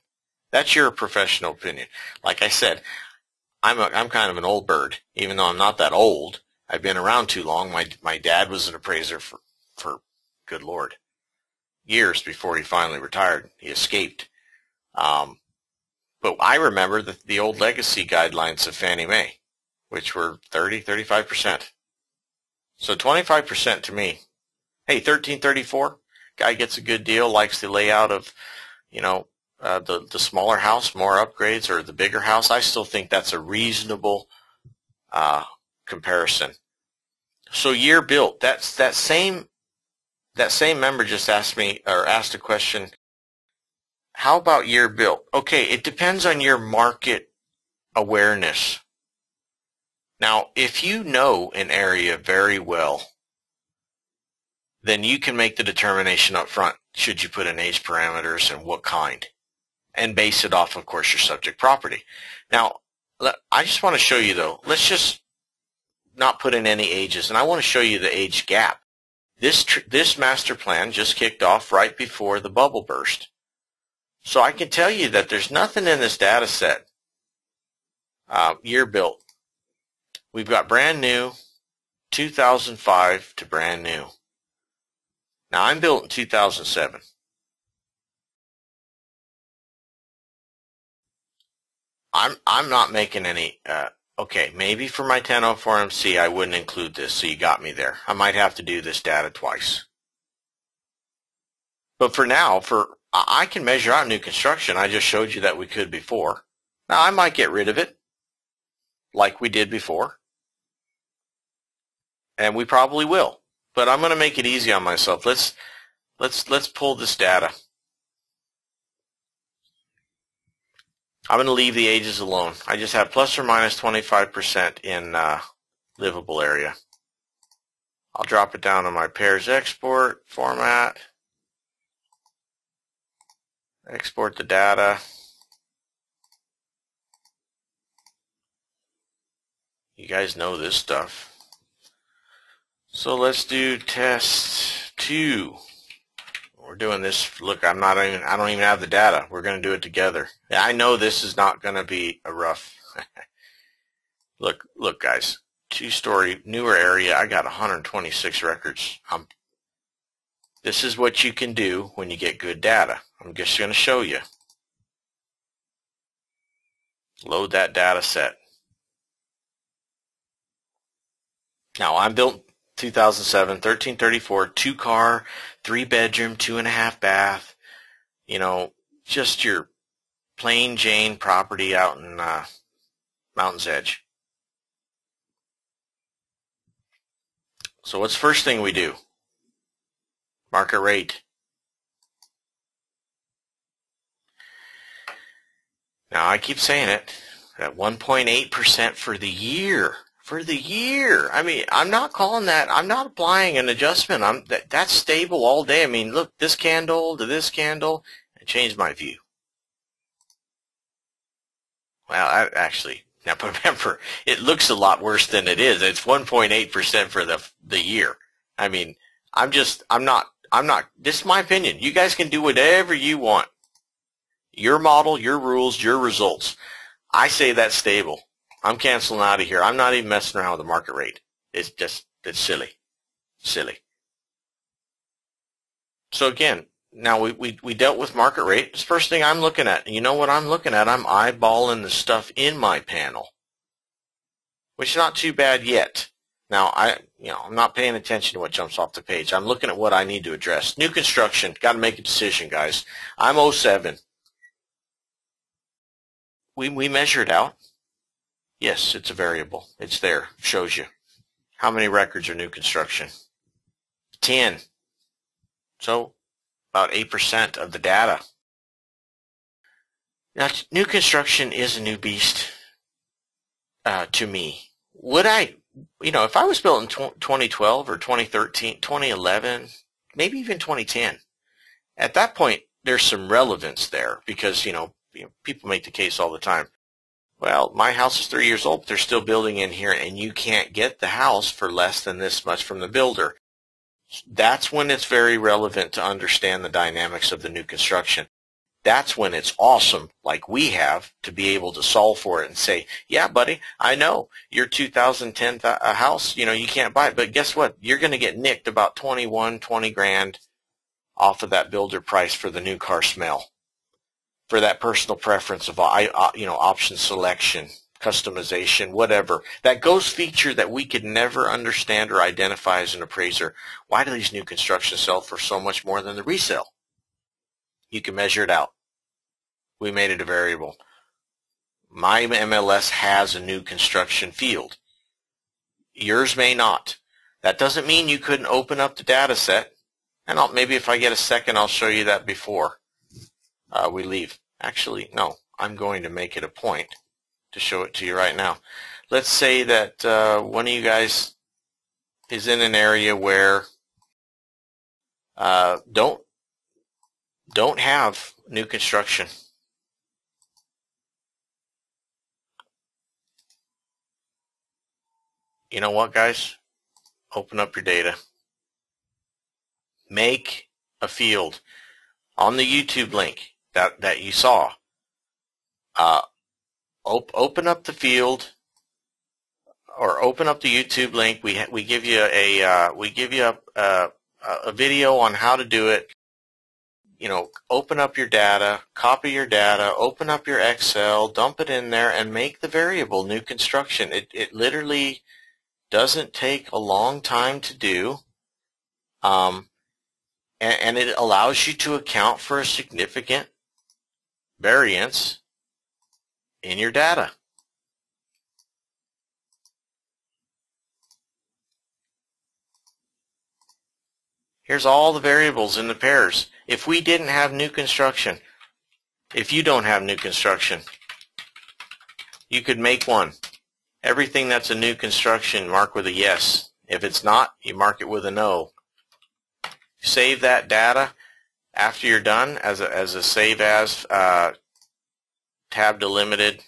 Speaker 1: That's your professional opinion. Like I said, I'm kind of an old bird, even though I'm not that old. I've been around too long. My dad was an appraiser for good Lord, years before he finally retired. He escaped. But I remember the old legacy guidelines of Fannie Mae, which were 35%. So 25% to me. Hey, 1334, guy gets a good deal, likes the layout of, the smaller house, more upgrades, or the bigger house. I still think that's a reasonable comparison. So year built, that same member just asked a question. How about year built? Okay, it depends on your market awareness. Now, if you know an area very well, then you can make the determination up front. Should you put in age parameters and what kind? And base it off, of course, your subject property. Now, I just want to show you, though. Let's just not put in any ages. And I want to show you the age gap. This master plan just kicked off right before the bubble burst. So I can tell you that there's nothing in this data set, year built. We've got brand new, 2005 to brand new. Now I'm built in 2007. I'm not making any, okay, maybe for my 1004MC I wouldn't include this, so you got me there. I might have to do this data twice. But for now, I can measure out new construction. I just showed you that we could before. Now I might get rid of it, like we did before, and we probably will. But I'm going to make it easy on myself. Let's pull this data. I'm going to leave the ages alone. I just have plus or minus 25% in livable area. I'll drop it down to my pairs export format. Export the data. You guys know this stuff. So let's do test 2. We're doing this. Look, I don't even have the data. We're going to do it together. I know this is not going to be a rough. Look, guys. 2-story, newer area. I got 126 records. This is what you can do when you get good data. I'm just going to show you. Load that data set. Now, I'm built 2007, 1334, 2-car, 3-bedroom, 2.5 bath. Just your plain Jane property out in Mountain's Edge. So what's the first thing we do? Market rate. Now I keep saying it, at 1.8% for the year. For the year. I mean, I'm not calling that, I'm not applying an adjustment. That's stable all day. I mean, look, this candle to this candle, it changed my view. Well, now remember, it looks a lot worse than it is. It's 1.8% for the year. I mean, I'm not, this is my opinion. You guys can do whatever you want. Your model, your rules, your results. I say that's stable. I'm canceling out of here. I'm not even messing around with the market rate. It's silly. Silly. So again, now we dealt with market rate. It's the first thing I'm looking at. You know what I'm looking at? I'm eyeballing the stuff in my panel, which is not too bad yet. Now, I'm not paying attention to what jumps off the page. I'm looking at what I need to address. New construction. Got to make a decision, guys. I'm 07. We measure it out. Yes, it's a variable. It's there. Shows you. How many records are new construction? 10. So about 8% of the data. Now, new construction is a new beast to me. Would I, if I was built in 2012 or 2013, 2011, maybe even 2010, at that point, there's some relevance there because, people make the case all the time. Well, my house is 3 years old, but they're still building in here, and you can't get the house for less than this much from the builder. That's when it's very relevant to understand the dynamics of the new construction. That's when it's awesome, like we have, to be able to solve for it and say, yeah, buddy, I know your 2010 house, you can't buy it, but guess what? You're going to get nicked about 20 grand off of that builder price for the new car smell, for that personal preference of option selection, customization, whatever. That ghost feature that we could never understand or identify as an appraiser. Why do these new constructions sell for so much more than the resale? You can measure it out. We made it a variable. My MLS has a new construction field. Yours may not. That doesn't mean you couldn't open up the data set. And maybe if I get a second, I'll show you that before we leave. Actually, no, I'm going to make it a point to show it to you right now. Let's say that one of you guys is in an area where don't have new construction. You know what, guys? Open up your data. Make a field on the YouTube link that you saw. Open up the field, or open up the YouTube link. We give you a video on how to do it. Open up your data, copy your data, open up your Excel, dump it in there, and make the variable new construction. It literally doesn't take a long time to do, and it allows you to account for a significant variance in your data. Here's all the variables in the pairs. If we didn't have new construction, if you don't have new construction, you could make one. Everything that's a new construction, mark with a yes. If it's not, you mark it with a no. Save that data after you're done as a save as tab delimited.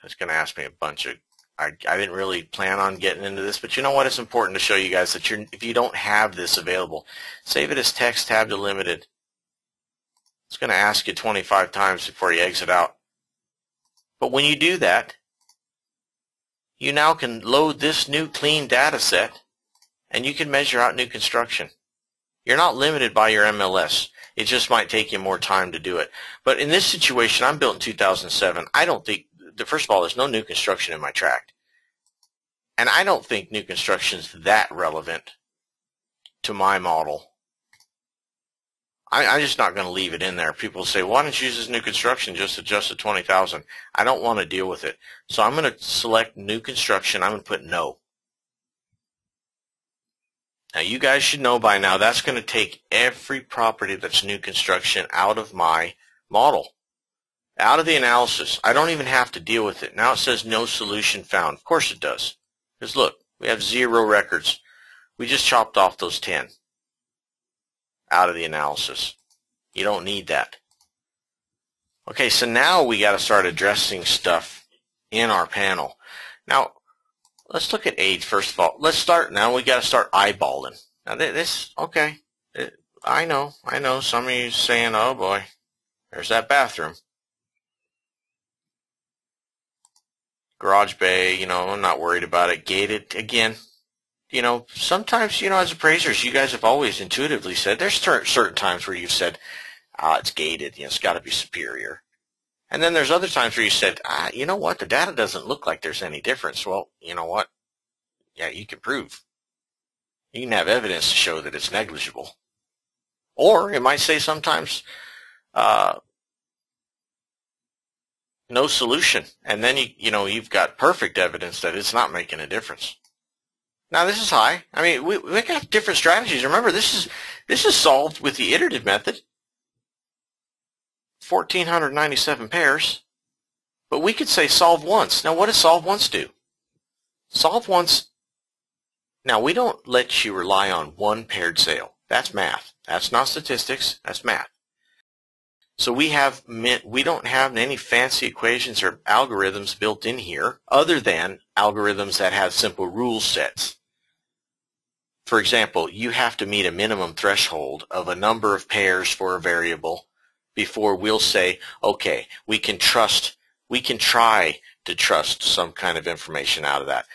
Speaker 1: It's going to ask me a bunch of, I didn't really plan on getting into this, but you know what? It's important to show you guys that if you don't have this available, save it as text tab delimited. It's going to ask you 25 times before you exit out. But when you do that, you now can load this new clean data set, and you can measure out new construction. You're not limited by your MLS. It just might take you more time to do it. But in this situation, I'm built in 2007. I don't think, first of all, there's no new construction in my tract. And I don't think new construction is that relevant to my model. I'm just not going to leave it in there. People say, why don't you use this new construction, just adjust to 20,000? I don't want to deal with it. So I'm going to select new construction. I'm going to put no. Now you guys should know by now that's going to take every property that's new construction out of my model, out of the analysis. I don't even have to deal with it. Now it says no solution found. Of course it does. Because look, we have 0 records. We just chopped off those 10 out of the analysis. You don't need that. Okay, so now we got to start addressing stuff in our panel. Now, let's look at age first of all. Let's start now. We got to start eyeballing. Now this, okay. I know. Some of you saying, "Oh boy, there's that bathroom, garage bay." I'm not worried about it. Gated again. Sometimes, as appraisers, you guys have always intuitively said there's certain times where you've said, it's gated. It's got to be superior. And then there's other times where you said, you know what, the data doesn't look like there's any difference. Well, you know what? Yeah, you can prove. You can have evidence to show that it's negligible. Or it might say sometimes no solution. And then, you've got perfect evidence that it's not making a difference. Now this is high. I mean, we got different strategies. Remember, this is solved with the iterative method. 1,497 pairs. But we could say solve once. Now what does solve once do? Solve once. Now we don't let you rely on one paired sale. That's math. That's not statistics. That's math. So we don't have any fancy equations or algorithms built in here other than algorithms that have simple rule sets. For example, you have to meet a minimum threshold of a number of pairs for a variable before we'll say, okay, we can try to trust some kind of information out of that.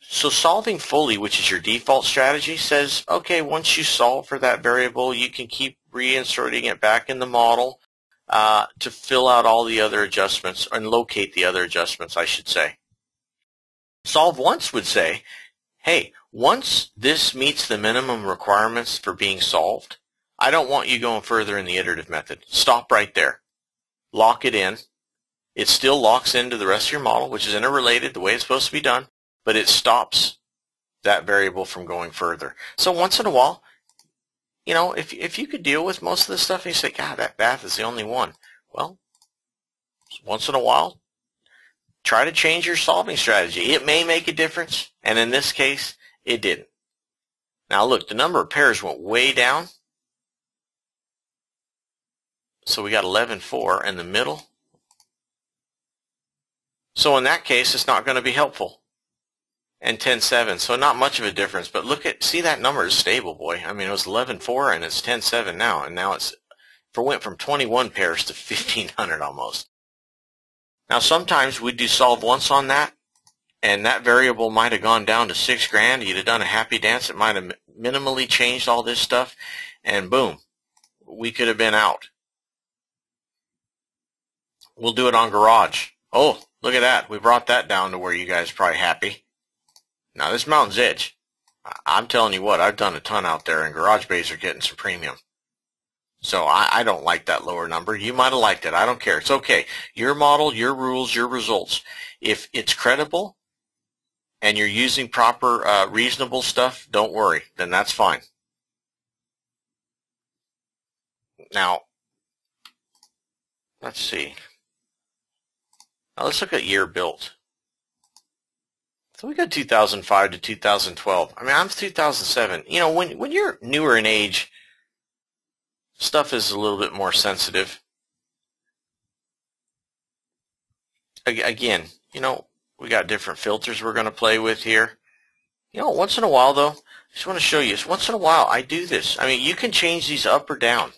Speaker 1: So solving fully, which is your default strategy, says, okay, once you solve for that variable, you can keep reinserting it back in the model to fill out all the other adjustments and locate the other adjustments, I should say. Solve once would say, hey, once this meets the minimum requirements for being solved, I don't want you going further in the iterative method. Stop right there. Lock it in. It still locks into the rest of your model, which is interrelated the way it's supposed to be done, but it stops that variable from going further. So once in a while, you know, if you could deal with most of this stuff and you say, God, that math is the only one. Well, once in a while, try to change your solving strategy. It may make a difference, and in this case, it didn't. Now look, the number of pairs went way down. So we got 11.4 in the middle. So in that case, it's not going to be helpful. And 10.7, so not much of a difference. But see that number is stable, boy. I mean, it was 11.4 and it's 10.7 now, and now it went from 21 pairs to 1,500 almost. Now sometimes we do solve once on that, and that variable might have gone down to $6,000. You'd have done a happy dance. It might have minimally changed all this stuff, and boom, we could have been out. We'll do it on Garage. Oh, look at that. We brought that down to where you guys are probably happy. Now this Mountain's Edge, I'm telling you what, I've done a ton out there, and Garage Bays are getting some premium. So I don't like that lower number. You might have liked it. I don't care. It's okay. Your model, your rules, your results. If it's credible and you're using proper reasonable stuff, don't worry. Then that's fine. Now, let's see. Now let's look at year built. So we got 2005 to 2012. I mean, I'm 2007. You know, when you're newer in age, stuff is a little bit more sensitive. Again, you know, we got different filters we're going to play with here. You know, once in a while, though, I just want to show you. Once in a while, I do this. I mean, you can change these up or down.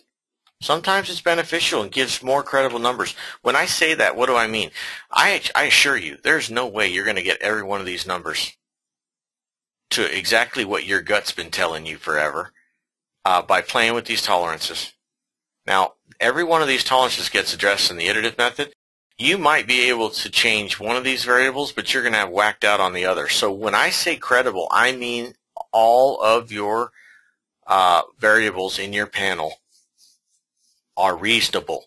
Speaker 1: Sometimes it's beneficial and gives more credible numbers. When I say that, what do I mean? I assure you, there's no way you're going to get every one of these numbers to exactly what your gut's been telling you forever by playing with these tolerances. Now, every one of these tolerances gets addressed in the iterative method. You might be able to change one of these variables, but you're going to have whacked out on the other. So when I say credible, I mean all of your variables in your panel are reasonable.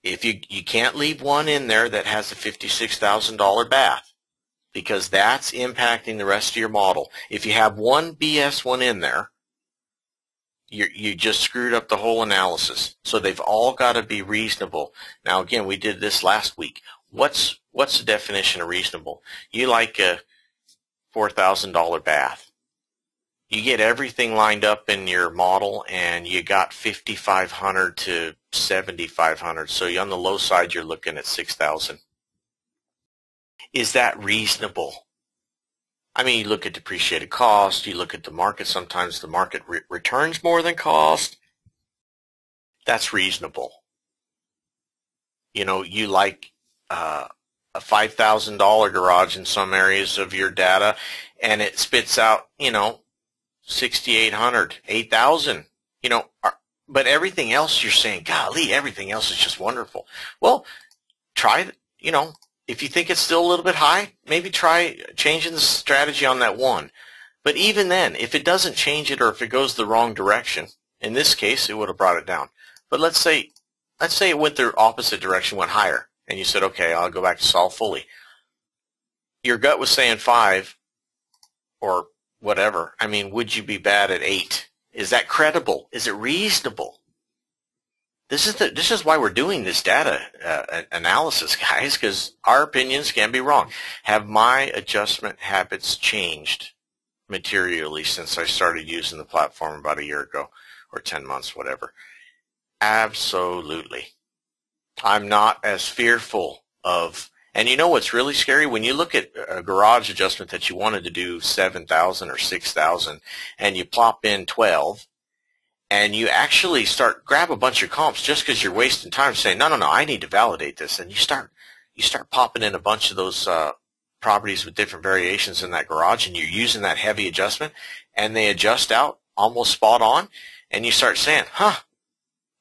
Speaker 1: If you can't leave one in there that has a $56,000 bath, because that's impacting the rest of your model. If you have one BS one in there, you just screwed up the whole analysis. So they've all got to be reasonable. Now again, we did this last week. What's the definition of reasonable? You like a $4,000 bath. You get everything lined up in your model, and you got 5,500 to 7,500. So on the low side, you're looking at 6,000. Is that reasonable? I mean, you look at depreciated cost. You look at the market. Sometimes the market returns more than cost. That's reasonable. You know, you like a $5,000 garage in some areas of your data, and it spits out, you know, 6,800, 8,000, you know, but everything else you're saying, golly, everything else is just wonderful. Well, try, you know, if you think it's still a little bit high, maybe try changing the strategy on that one. But even then, if it doesn't change it, or if it goes the wrong direction, in this case, it would have brought it down. But let's say it went the opposite direction, went higher, and you said, okay, I'll go back to solve fully. Your gut was saying 5 or whatever. I mean, would you be bad at 8? Is that credible? Is it reasonable? This is why we're doing this data analysis, guys, because our opinions can be wrong. Have my adjustment habits changed materially since I started using the platform about a year ago, or 10 months, whatever? Absolutely. I'm not as fearful of, and you know what's really scary? When you look at a garage adjustment that you wanted to do 7,000 or 6,000 and you plop in 12 and you actually grab a bunch of comps just because you're wasting time saying, no, I need to validate this. And you start popping in a bunch of those properties with different variations in that garage, and you're using that heavy adjustment and they adjust out almost spot on, and you start saying,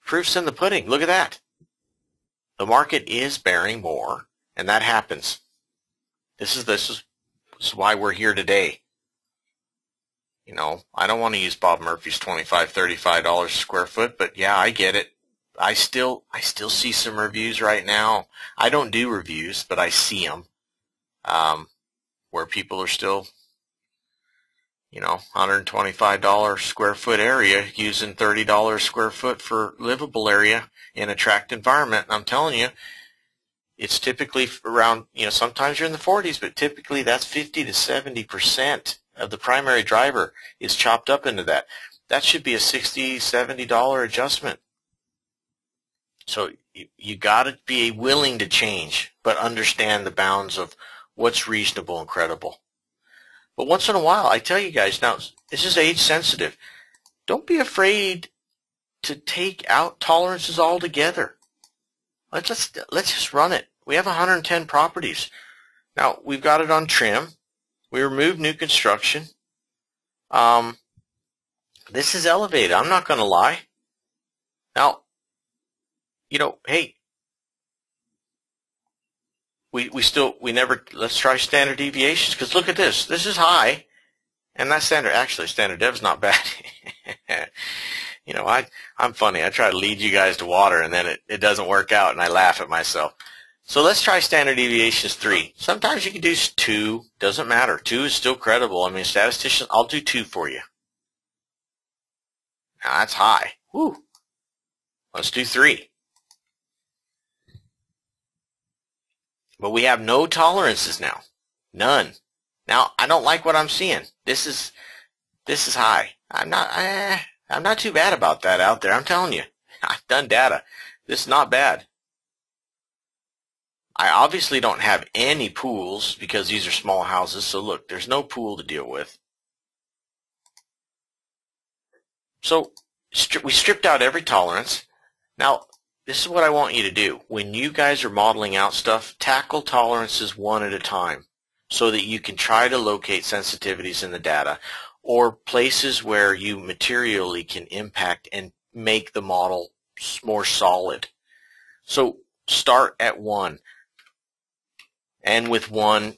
Speaker 1: proof's in the pudding. Look at that. The market is bearing more, and that happens. This is why we're here today. You know, I don't want to use Bob Murphy's $25, $35 a square foot, but yeah, I get it. I still see some reviews right now. I don't do reviews, but I see them where people are still, you know, $125 square foot area using $30 square foot for livable area in a tract environment. And I'm telling you, it's typically around, you know, sometimes you're in the 40s, but typically that's 50 to 70% of the primary driver is chopped up into that. That should be a $60, $70 adjustment. So you got to be willing to change, but understand the bounds of what's reasonable and credible. But once in a while, I tell you guys, now this is age sensitive. Don't be afraid to take out tolerances altogether. Let's just run it. We have 110 properties. Now we've got it on trim. We removed new construction. This is elevated. I'm not going to lie. Now, you know, hey, let's try standard deviations, because look at this. This is high, and that's standard dev's not bad. You know, I'm funny. I try to lead you guys to water, and then it doesn't work out, and I laugh at myself. So let's try standard deviations 3. Sometimes you can do 2. Doesn't matter. 2 is still credible. I mean, statistician, I'll do 2 for you. Now that's high. Whew. Let's do 3. But we have no tolerances now. None. Now, I don't like what I'm seeing. This is high. I'm not too bad about that out there. I'm telling you. I've done data. This is not bad. I obviously don't have any pools because these are small houses. So look, there's no pool to deal with. So we stripped out every tolerance. Now, this is what I want you to do. When you guys are modeling out stuff, tackle tolerances one at a time so that you can try to locate sensitivities in the data or places where you materially can impact and make the model more solid. So start at 1 and with 1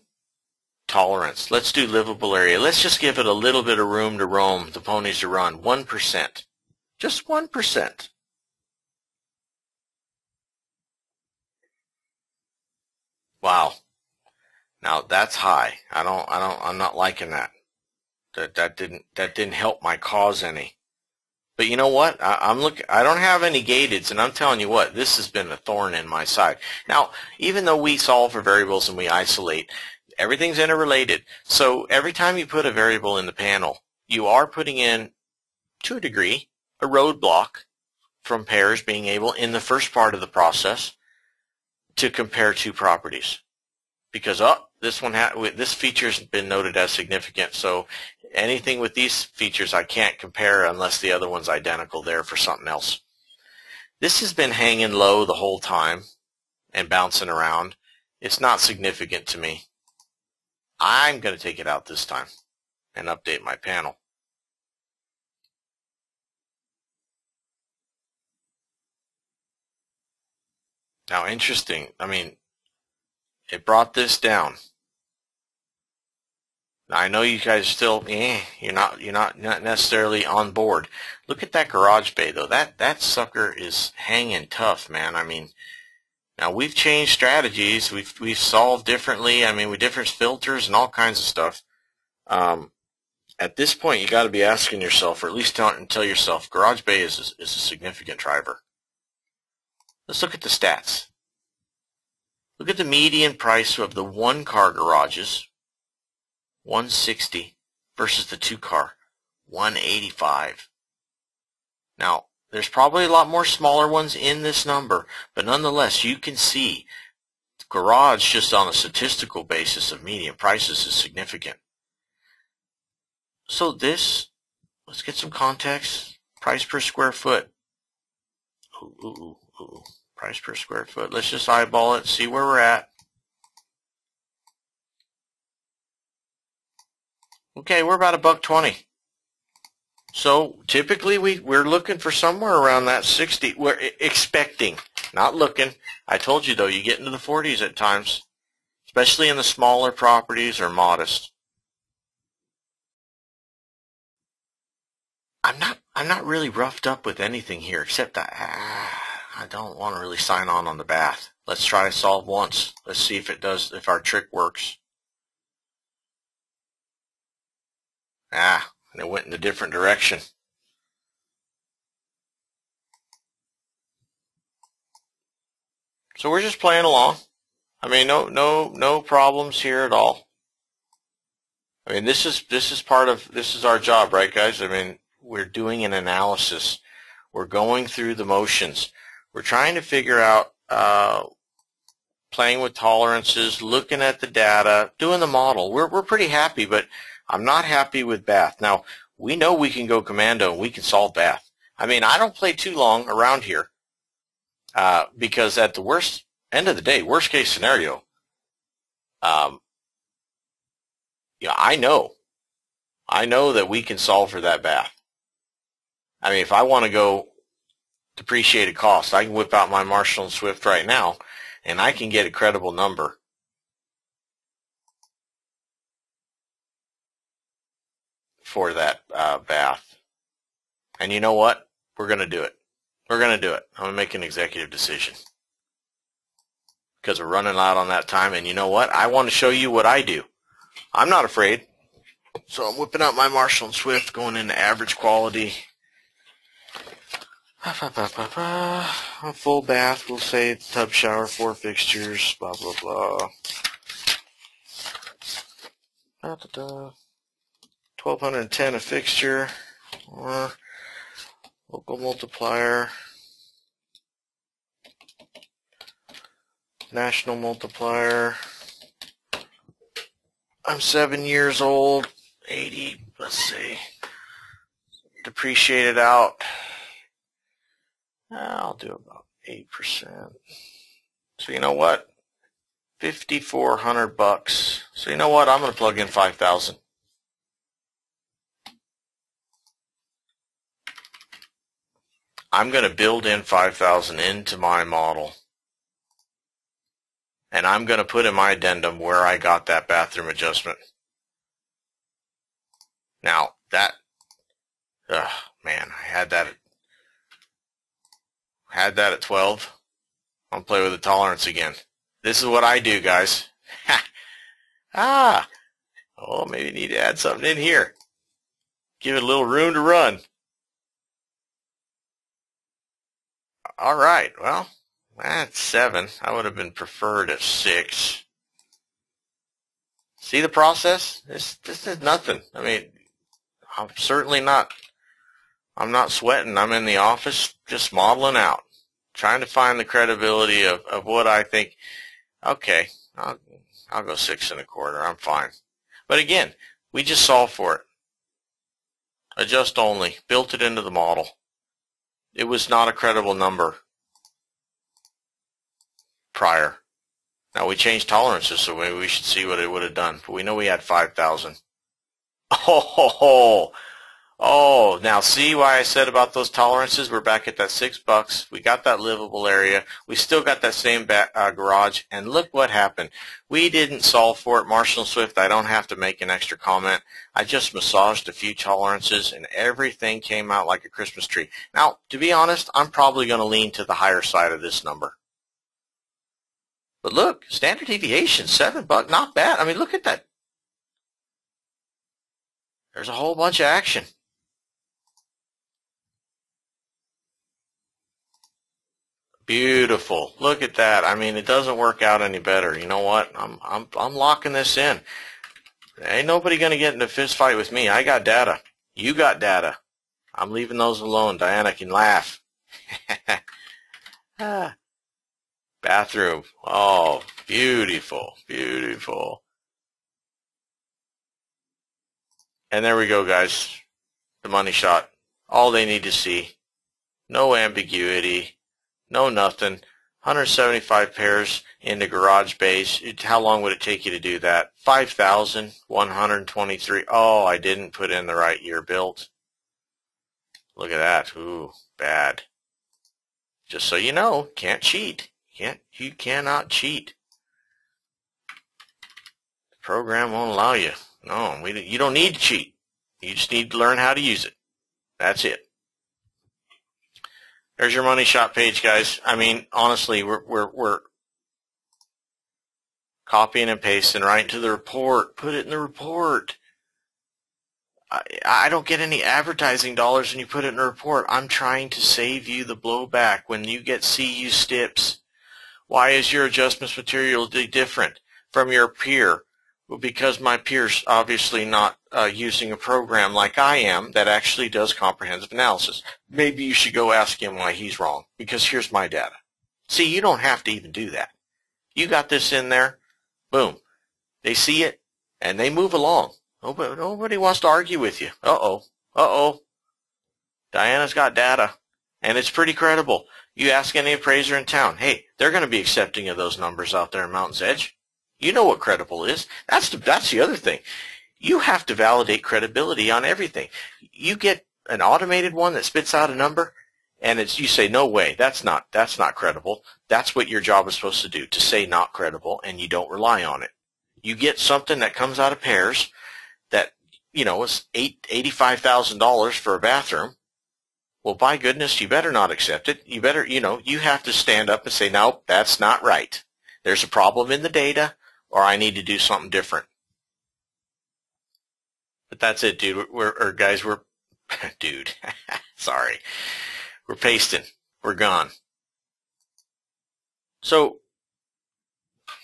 Speaker 1: tolerance. Let's do livable area. Let's just give it a little bit of room to roam, the ponies to run. 1%. Just 1%. Wow. Now that's high. I'm not liking that. That didn't help my cause any. But you know what? I don't have any gateds, and I'm telling you what, this has been a thorn in my side. Now, even though we solve for variables and we isolate, everything's interrelated. So every time you put a variable in the panel, you are putting in, to a degree, a roadblock from pairs being able, in the first part of the process, to compare 2 properties. Because, this feature's been noted as significant, so anything with these features I can't compare unless the other one's identical there for something else. This has been hanging low the whole time and bouncing around. It's not significant to me. I'm going to take it out this time and update my panel. Now, interesting. I mean, it brought this down. Now, I know you guys still, you're not necessarily on board. Look at that garage bay though. That sucker is hanging tough, man. I mean, now we've changed strategies. We've solved differently. I mean, with different filters and all kinds of stuff. At this point, you got to be asking yourself, or at least tell yourself, garage bay is a significant driver. Let's look at the stats. Look at the median price of the 1-car garages. $160 versus the 2-car, $185. Now, There's probably a lot more smaller ones in this number, but nonetheless, you can see garage just on a statistical basis of median prices is significant. So this, let's get some context. Price per square foot. Price per square foot. Let's just eyeball it, see where we're at. Okay, we're about $1.20. So typically we're looking for somewhere around that 60. We're expecting, not looking. I told you though, you get into the 40s at times, especially in the smaller properties or modest. I'm not really roughed up with anything here except that I don't want to really sign on the bath. Let's try to solve once. Let's see if it does, if our trick works. And it went in a different direction. So we're just playing along. I mean, no problems here at all. I mean, this is our job, right, guys? I mean, we're doing an analysis. We're going through the motions. We're trying to figure out, playing with tolerances, looking at the data, doing the model. We're pretty happy, but I'm not happy with bath. Now, we know we can go commando and we can solve bath. I mean, I don't play too long around here, because at the end of the day, worst case scenario, I know that we can solve for that bath. I mean, if I want to go depreciated cost, I can whip out my Marshall and Swift right now, and I can get a credible number. For that bath. And you know what? We're going to do it. We're going to do it. I'm going to make an executive decision. Because we're running out on that time. And you know what? I want to show you what I do. I'm not afraid. So I'm whipping out my Marshall and Swift, going into average quality. A full bath, we'll say tub, shower, 4 fixtures, blah, blah, blah. 1,210 a fixture, or local multiplier, national multiplier. I'm 7 years old, 80, let's see, depreciated out. I'll do about 8%. So you know what? $5,400. So you know what? I'm going to plug in 5,000. I'm going to build in 5,000 into my model. And I'm going to put in my addendum where I got that bathroom adjustment. Now, that, man, I had that at 12. I'll play with the tolerance again. This is what I do, guys. Oh, maybe need to add something in here. Give it a little room to run. All right, well, that's 7. I would have been preferred at 6. See the process? This is nothing. I mean, I'm not sweating. I'm in the office just modeling out, trying to find the credibility of what I think. Okay, I'll go 6 1/4. I'm fine. But again, we just solved for it. Adjust only. Built it into the model. It was not a credible number prior. Now we changed tolerances, so maybe we should see what it would have done. But we know we had 5,000. Oh, now see why I said about those tolerances? We're back at that $6. We got that livable area. We still got that same garage. And look what happened. We didn't solve for it. Marshall and Swift, I don't have to make an extra comment. I just massaged a few tolerances, and everything came out like a Christmas tree. Now, to be honest, I'm probably going to lean to the higher side of this number. But look, standard deviation, $7, not bad. I mean, look at that. There's a whole bunch of action. Beautiful. Look at that. I mean, it doesn't work out any better. You know what? I'm locking this in. Ain't nobody going to get in a fist fight with me. I got data. You got data. I'm leaving those alone. Diana can laugh. Ah, bathroom. Oh, beautiful, beautiful. And there we go, guys. The money shot. All they need to see. No ambiguity. No nothing. 175 pairs in the garage base. How long would it take you to do that? 5,123. Oh, I didn't put in the right year built. Look at that. Ooh, bad. Just so you know, can't cheat. You cannot cheat. The program won't allow you. No, you don't need to cheat. You just need to learn how to use it. That's it. There's your money shot page, guys. I mean, honestly, we're copying and pasting right into the report. Put it in the report. I don't get any advertising dollars when you put it in the report. I'm trying to save you the blowback when you get CU stips. Why is your adjustments material different from your peer? Well, because my peer's obviously not using a program like I am that actually does comprehensive analysis. Maybe you should go ask him why he's wrong, because here's my data. See, you don't have to even do that. You got this in there, boom. They see it, and they move along. Nobody wants to argue with you. Uh-oh. Diana's got data, and it's pretty credible. You ask any appraiser in town, hey, they're going to be accepting of those numbers out there in Mountain's Edge. You know what credible is. That's the other thing. You have to validate credibility on everything. You get an automated one that spits out a number, and you say, no way, that's not credible. That's what your job is supposed to do, to say not credible, and you don't rely on it. You get something that comes out of pairs that, is $85,000 for a bathroom. Well, by goodness, you better not accept it. You better, you have to stand up and say, no, that's not right. There's a problem in the data, or I need to do something different. But that's it, dude. Dude, sorry. We're pasting. We're gone. So,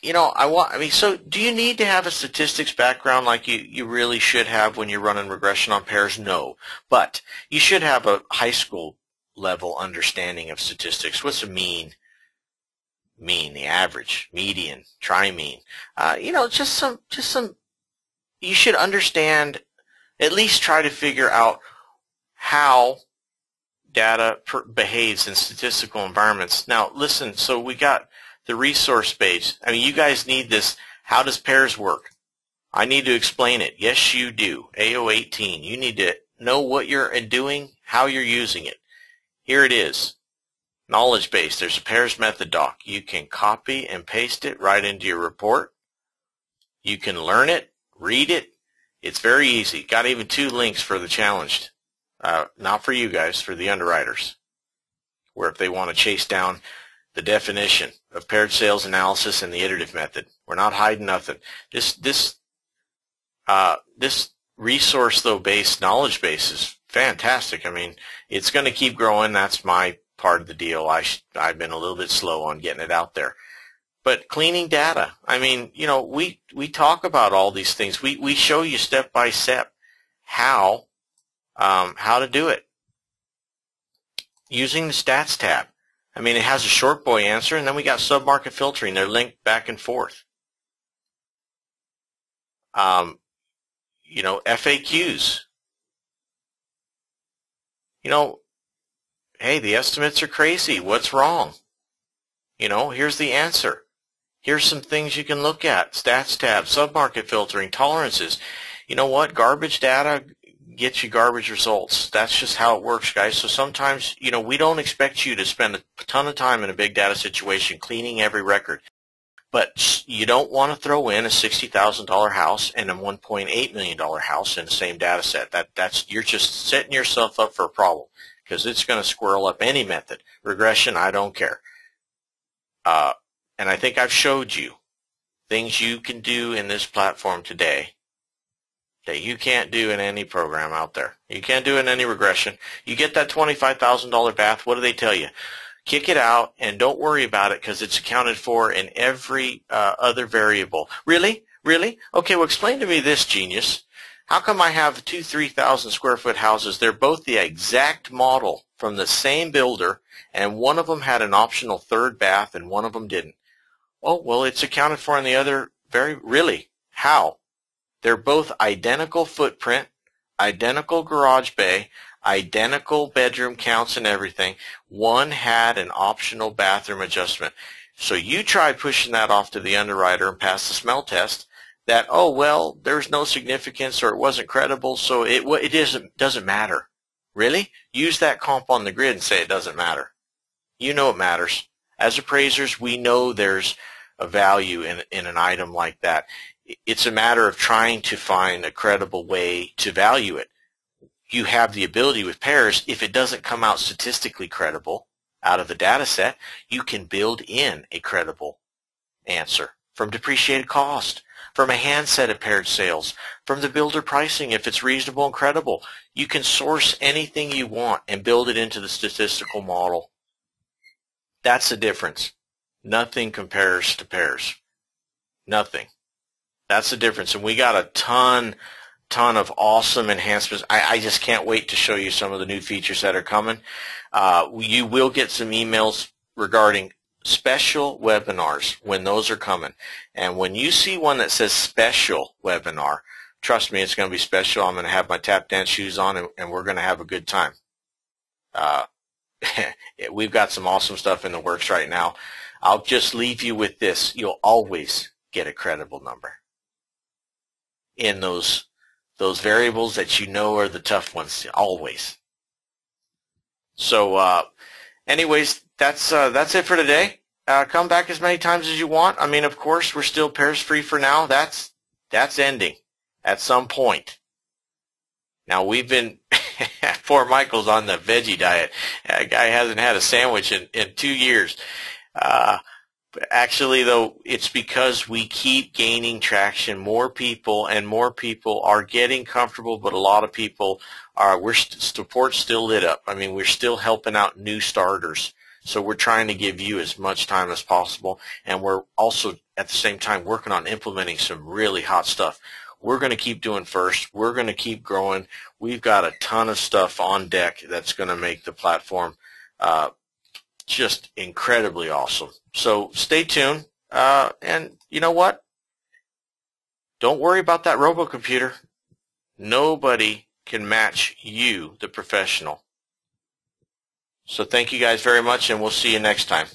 Speaker 1: so do you need to have a statistics background like you really should have when you're running regression on pairs? No. But you should have a high school level understanding of statistics. What's a mean, the average, median, tri-mean? Just some, you should understand, at least try to figure out how data behaves in statistical environments. Now, listen, so we got the resource page. I mean, you guys need this. How does pairs work? I need to explain it. Yes, you do. AO18. You need to know what you're doing, how you're using it. Here it is. Knowledge base. There's a pairs method doc. You can copy and paste it right into your report. You can learn it, read it. It's very easy. Got even 2 links for the challenged. Not for you guys, for the underwriters, where if they want to chase down the definition of paired sales analysis and the iterative method. We're not hiding nothing. This resource though based knowledge base is fantastic. I mean, it's going to keep growing. That's my part of the deal. I've been a little bit slow on getting it out there. But cleaning data, I mean, we talk about all these things. We show you step by step how to do it using the stats tab. I mean, it has a short boy answer, and then we got sub-market filtering. They're linked back and forth. FAQs. Hey, the estimates are crazy. What's wrong? Here's the answer. Here's some things you can look at. Stats tab, sub-market filtering, tolerances. You know what? Garbage data gets you garbage results. That's just how it works, guys. So sometimes, we don't expect you to spend a ton of time in a big data situation cleaning every record. But you don't want to throw in a $60,000 house and a $1.8 million house in the same data set. You're just setting yourself up for a problem, because it's going to squirrel up any method. Regression, I don't care. And I think I've showed you things you can do in this platform today that you can't do in any program out there. You can't do it in any regression. You get that $25,000 bath, what do they tell you? Kick it out and don't worry about it because it's accounted for in every other variable. Really? Really? Okay, well explain to me this, genius. How come I have 2,000, 3,000 square foot houses? They're both the exact model from the same builder, and one of them had an optional third bath and one of them didn't. Oh, well, it's accounted for in the other. Really? How? They're both identical footprint, identical garage bay, identical bedroom counts and everything. One had an optional bathroom adjustment. So you try pushing that off to the underwriter and pass the smell test that, oh, well, there's no significance or it wasn't credible, so it doesn't matter. Really? Use that comp on the grid and say it doesn't matter. You know it matters. As appraisers, we know there's a value in an item like that. It's a matter of trying to find a credible way to value it. You have the ability with pairs, if it doesn't come out statistically credible out of the data set, you can build in a credible answer from depreciated cost, from a handset of paired sales, from the builder pricing if it's reasonable and credible. You can source anything you want and build it into the statistical model. That's the difference. Nothing compares to pairs. Nothing. That's the difference. And we got a ton of awesome enhancements. I just can't wait to show you some of the new features that are coming. You will get some emails regarding special webinars when those are coming. And when you see one that says special webinar, trust me, it's going to be special. I'm going to have my tap dance shoes on and we're going to have a good time. We've got some awesome stuff in the works right now. I'll just leave you with this. You'll always get a credible number in those variables that you know are the tough ones, always. So anyways, that's it for today. Come back as many times as you want. I mean, of course, we're still pairs free for now. That's ending at some point. Now, we've been, poor Michael's on the veggie diet. That guy hasn't had a sandwich in 2 years. Actually, though, it's because we keep gaining traction. More people are getting comfortable, but a lot of people are, support's still lit up. I mean, we're still helping out new starters. So we're trying to give you as much time as possible, and we're also, at the same time, working on implementing some really hot stuff. We're going to keep doing first. We're going to keep growing. We've got a ton of stuff on deck that's going to make the platform just incredibly awesome. So stay tuned. And you know what? Don't worry about that robo-computer. Nobody can match you, the professional. So thank you guys very much, and we'll see you next time.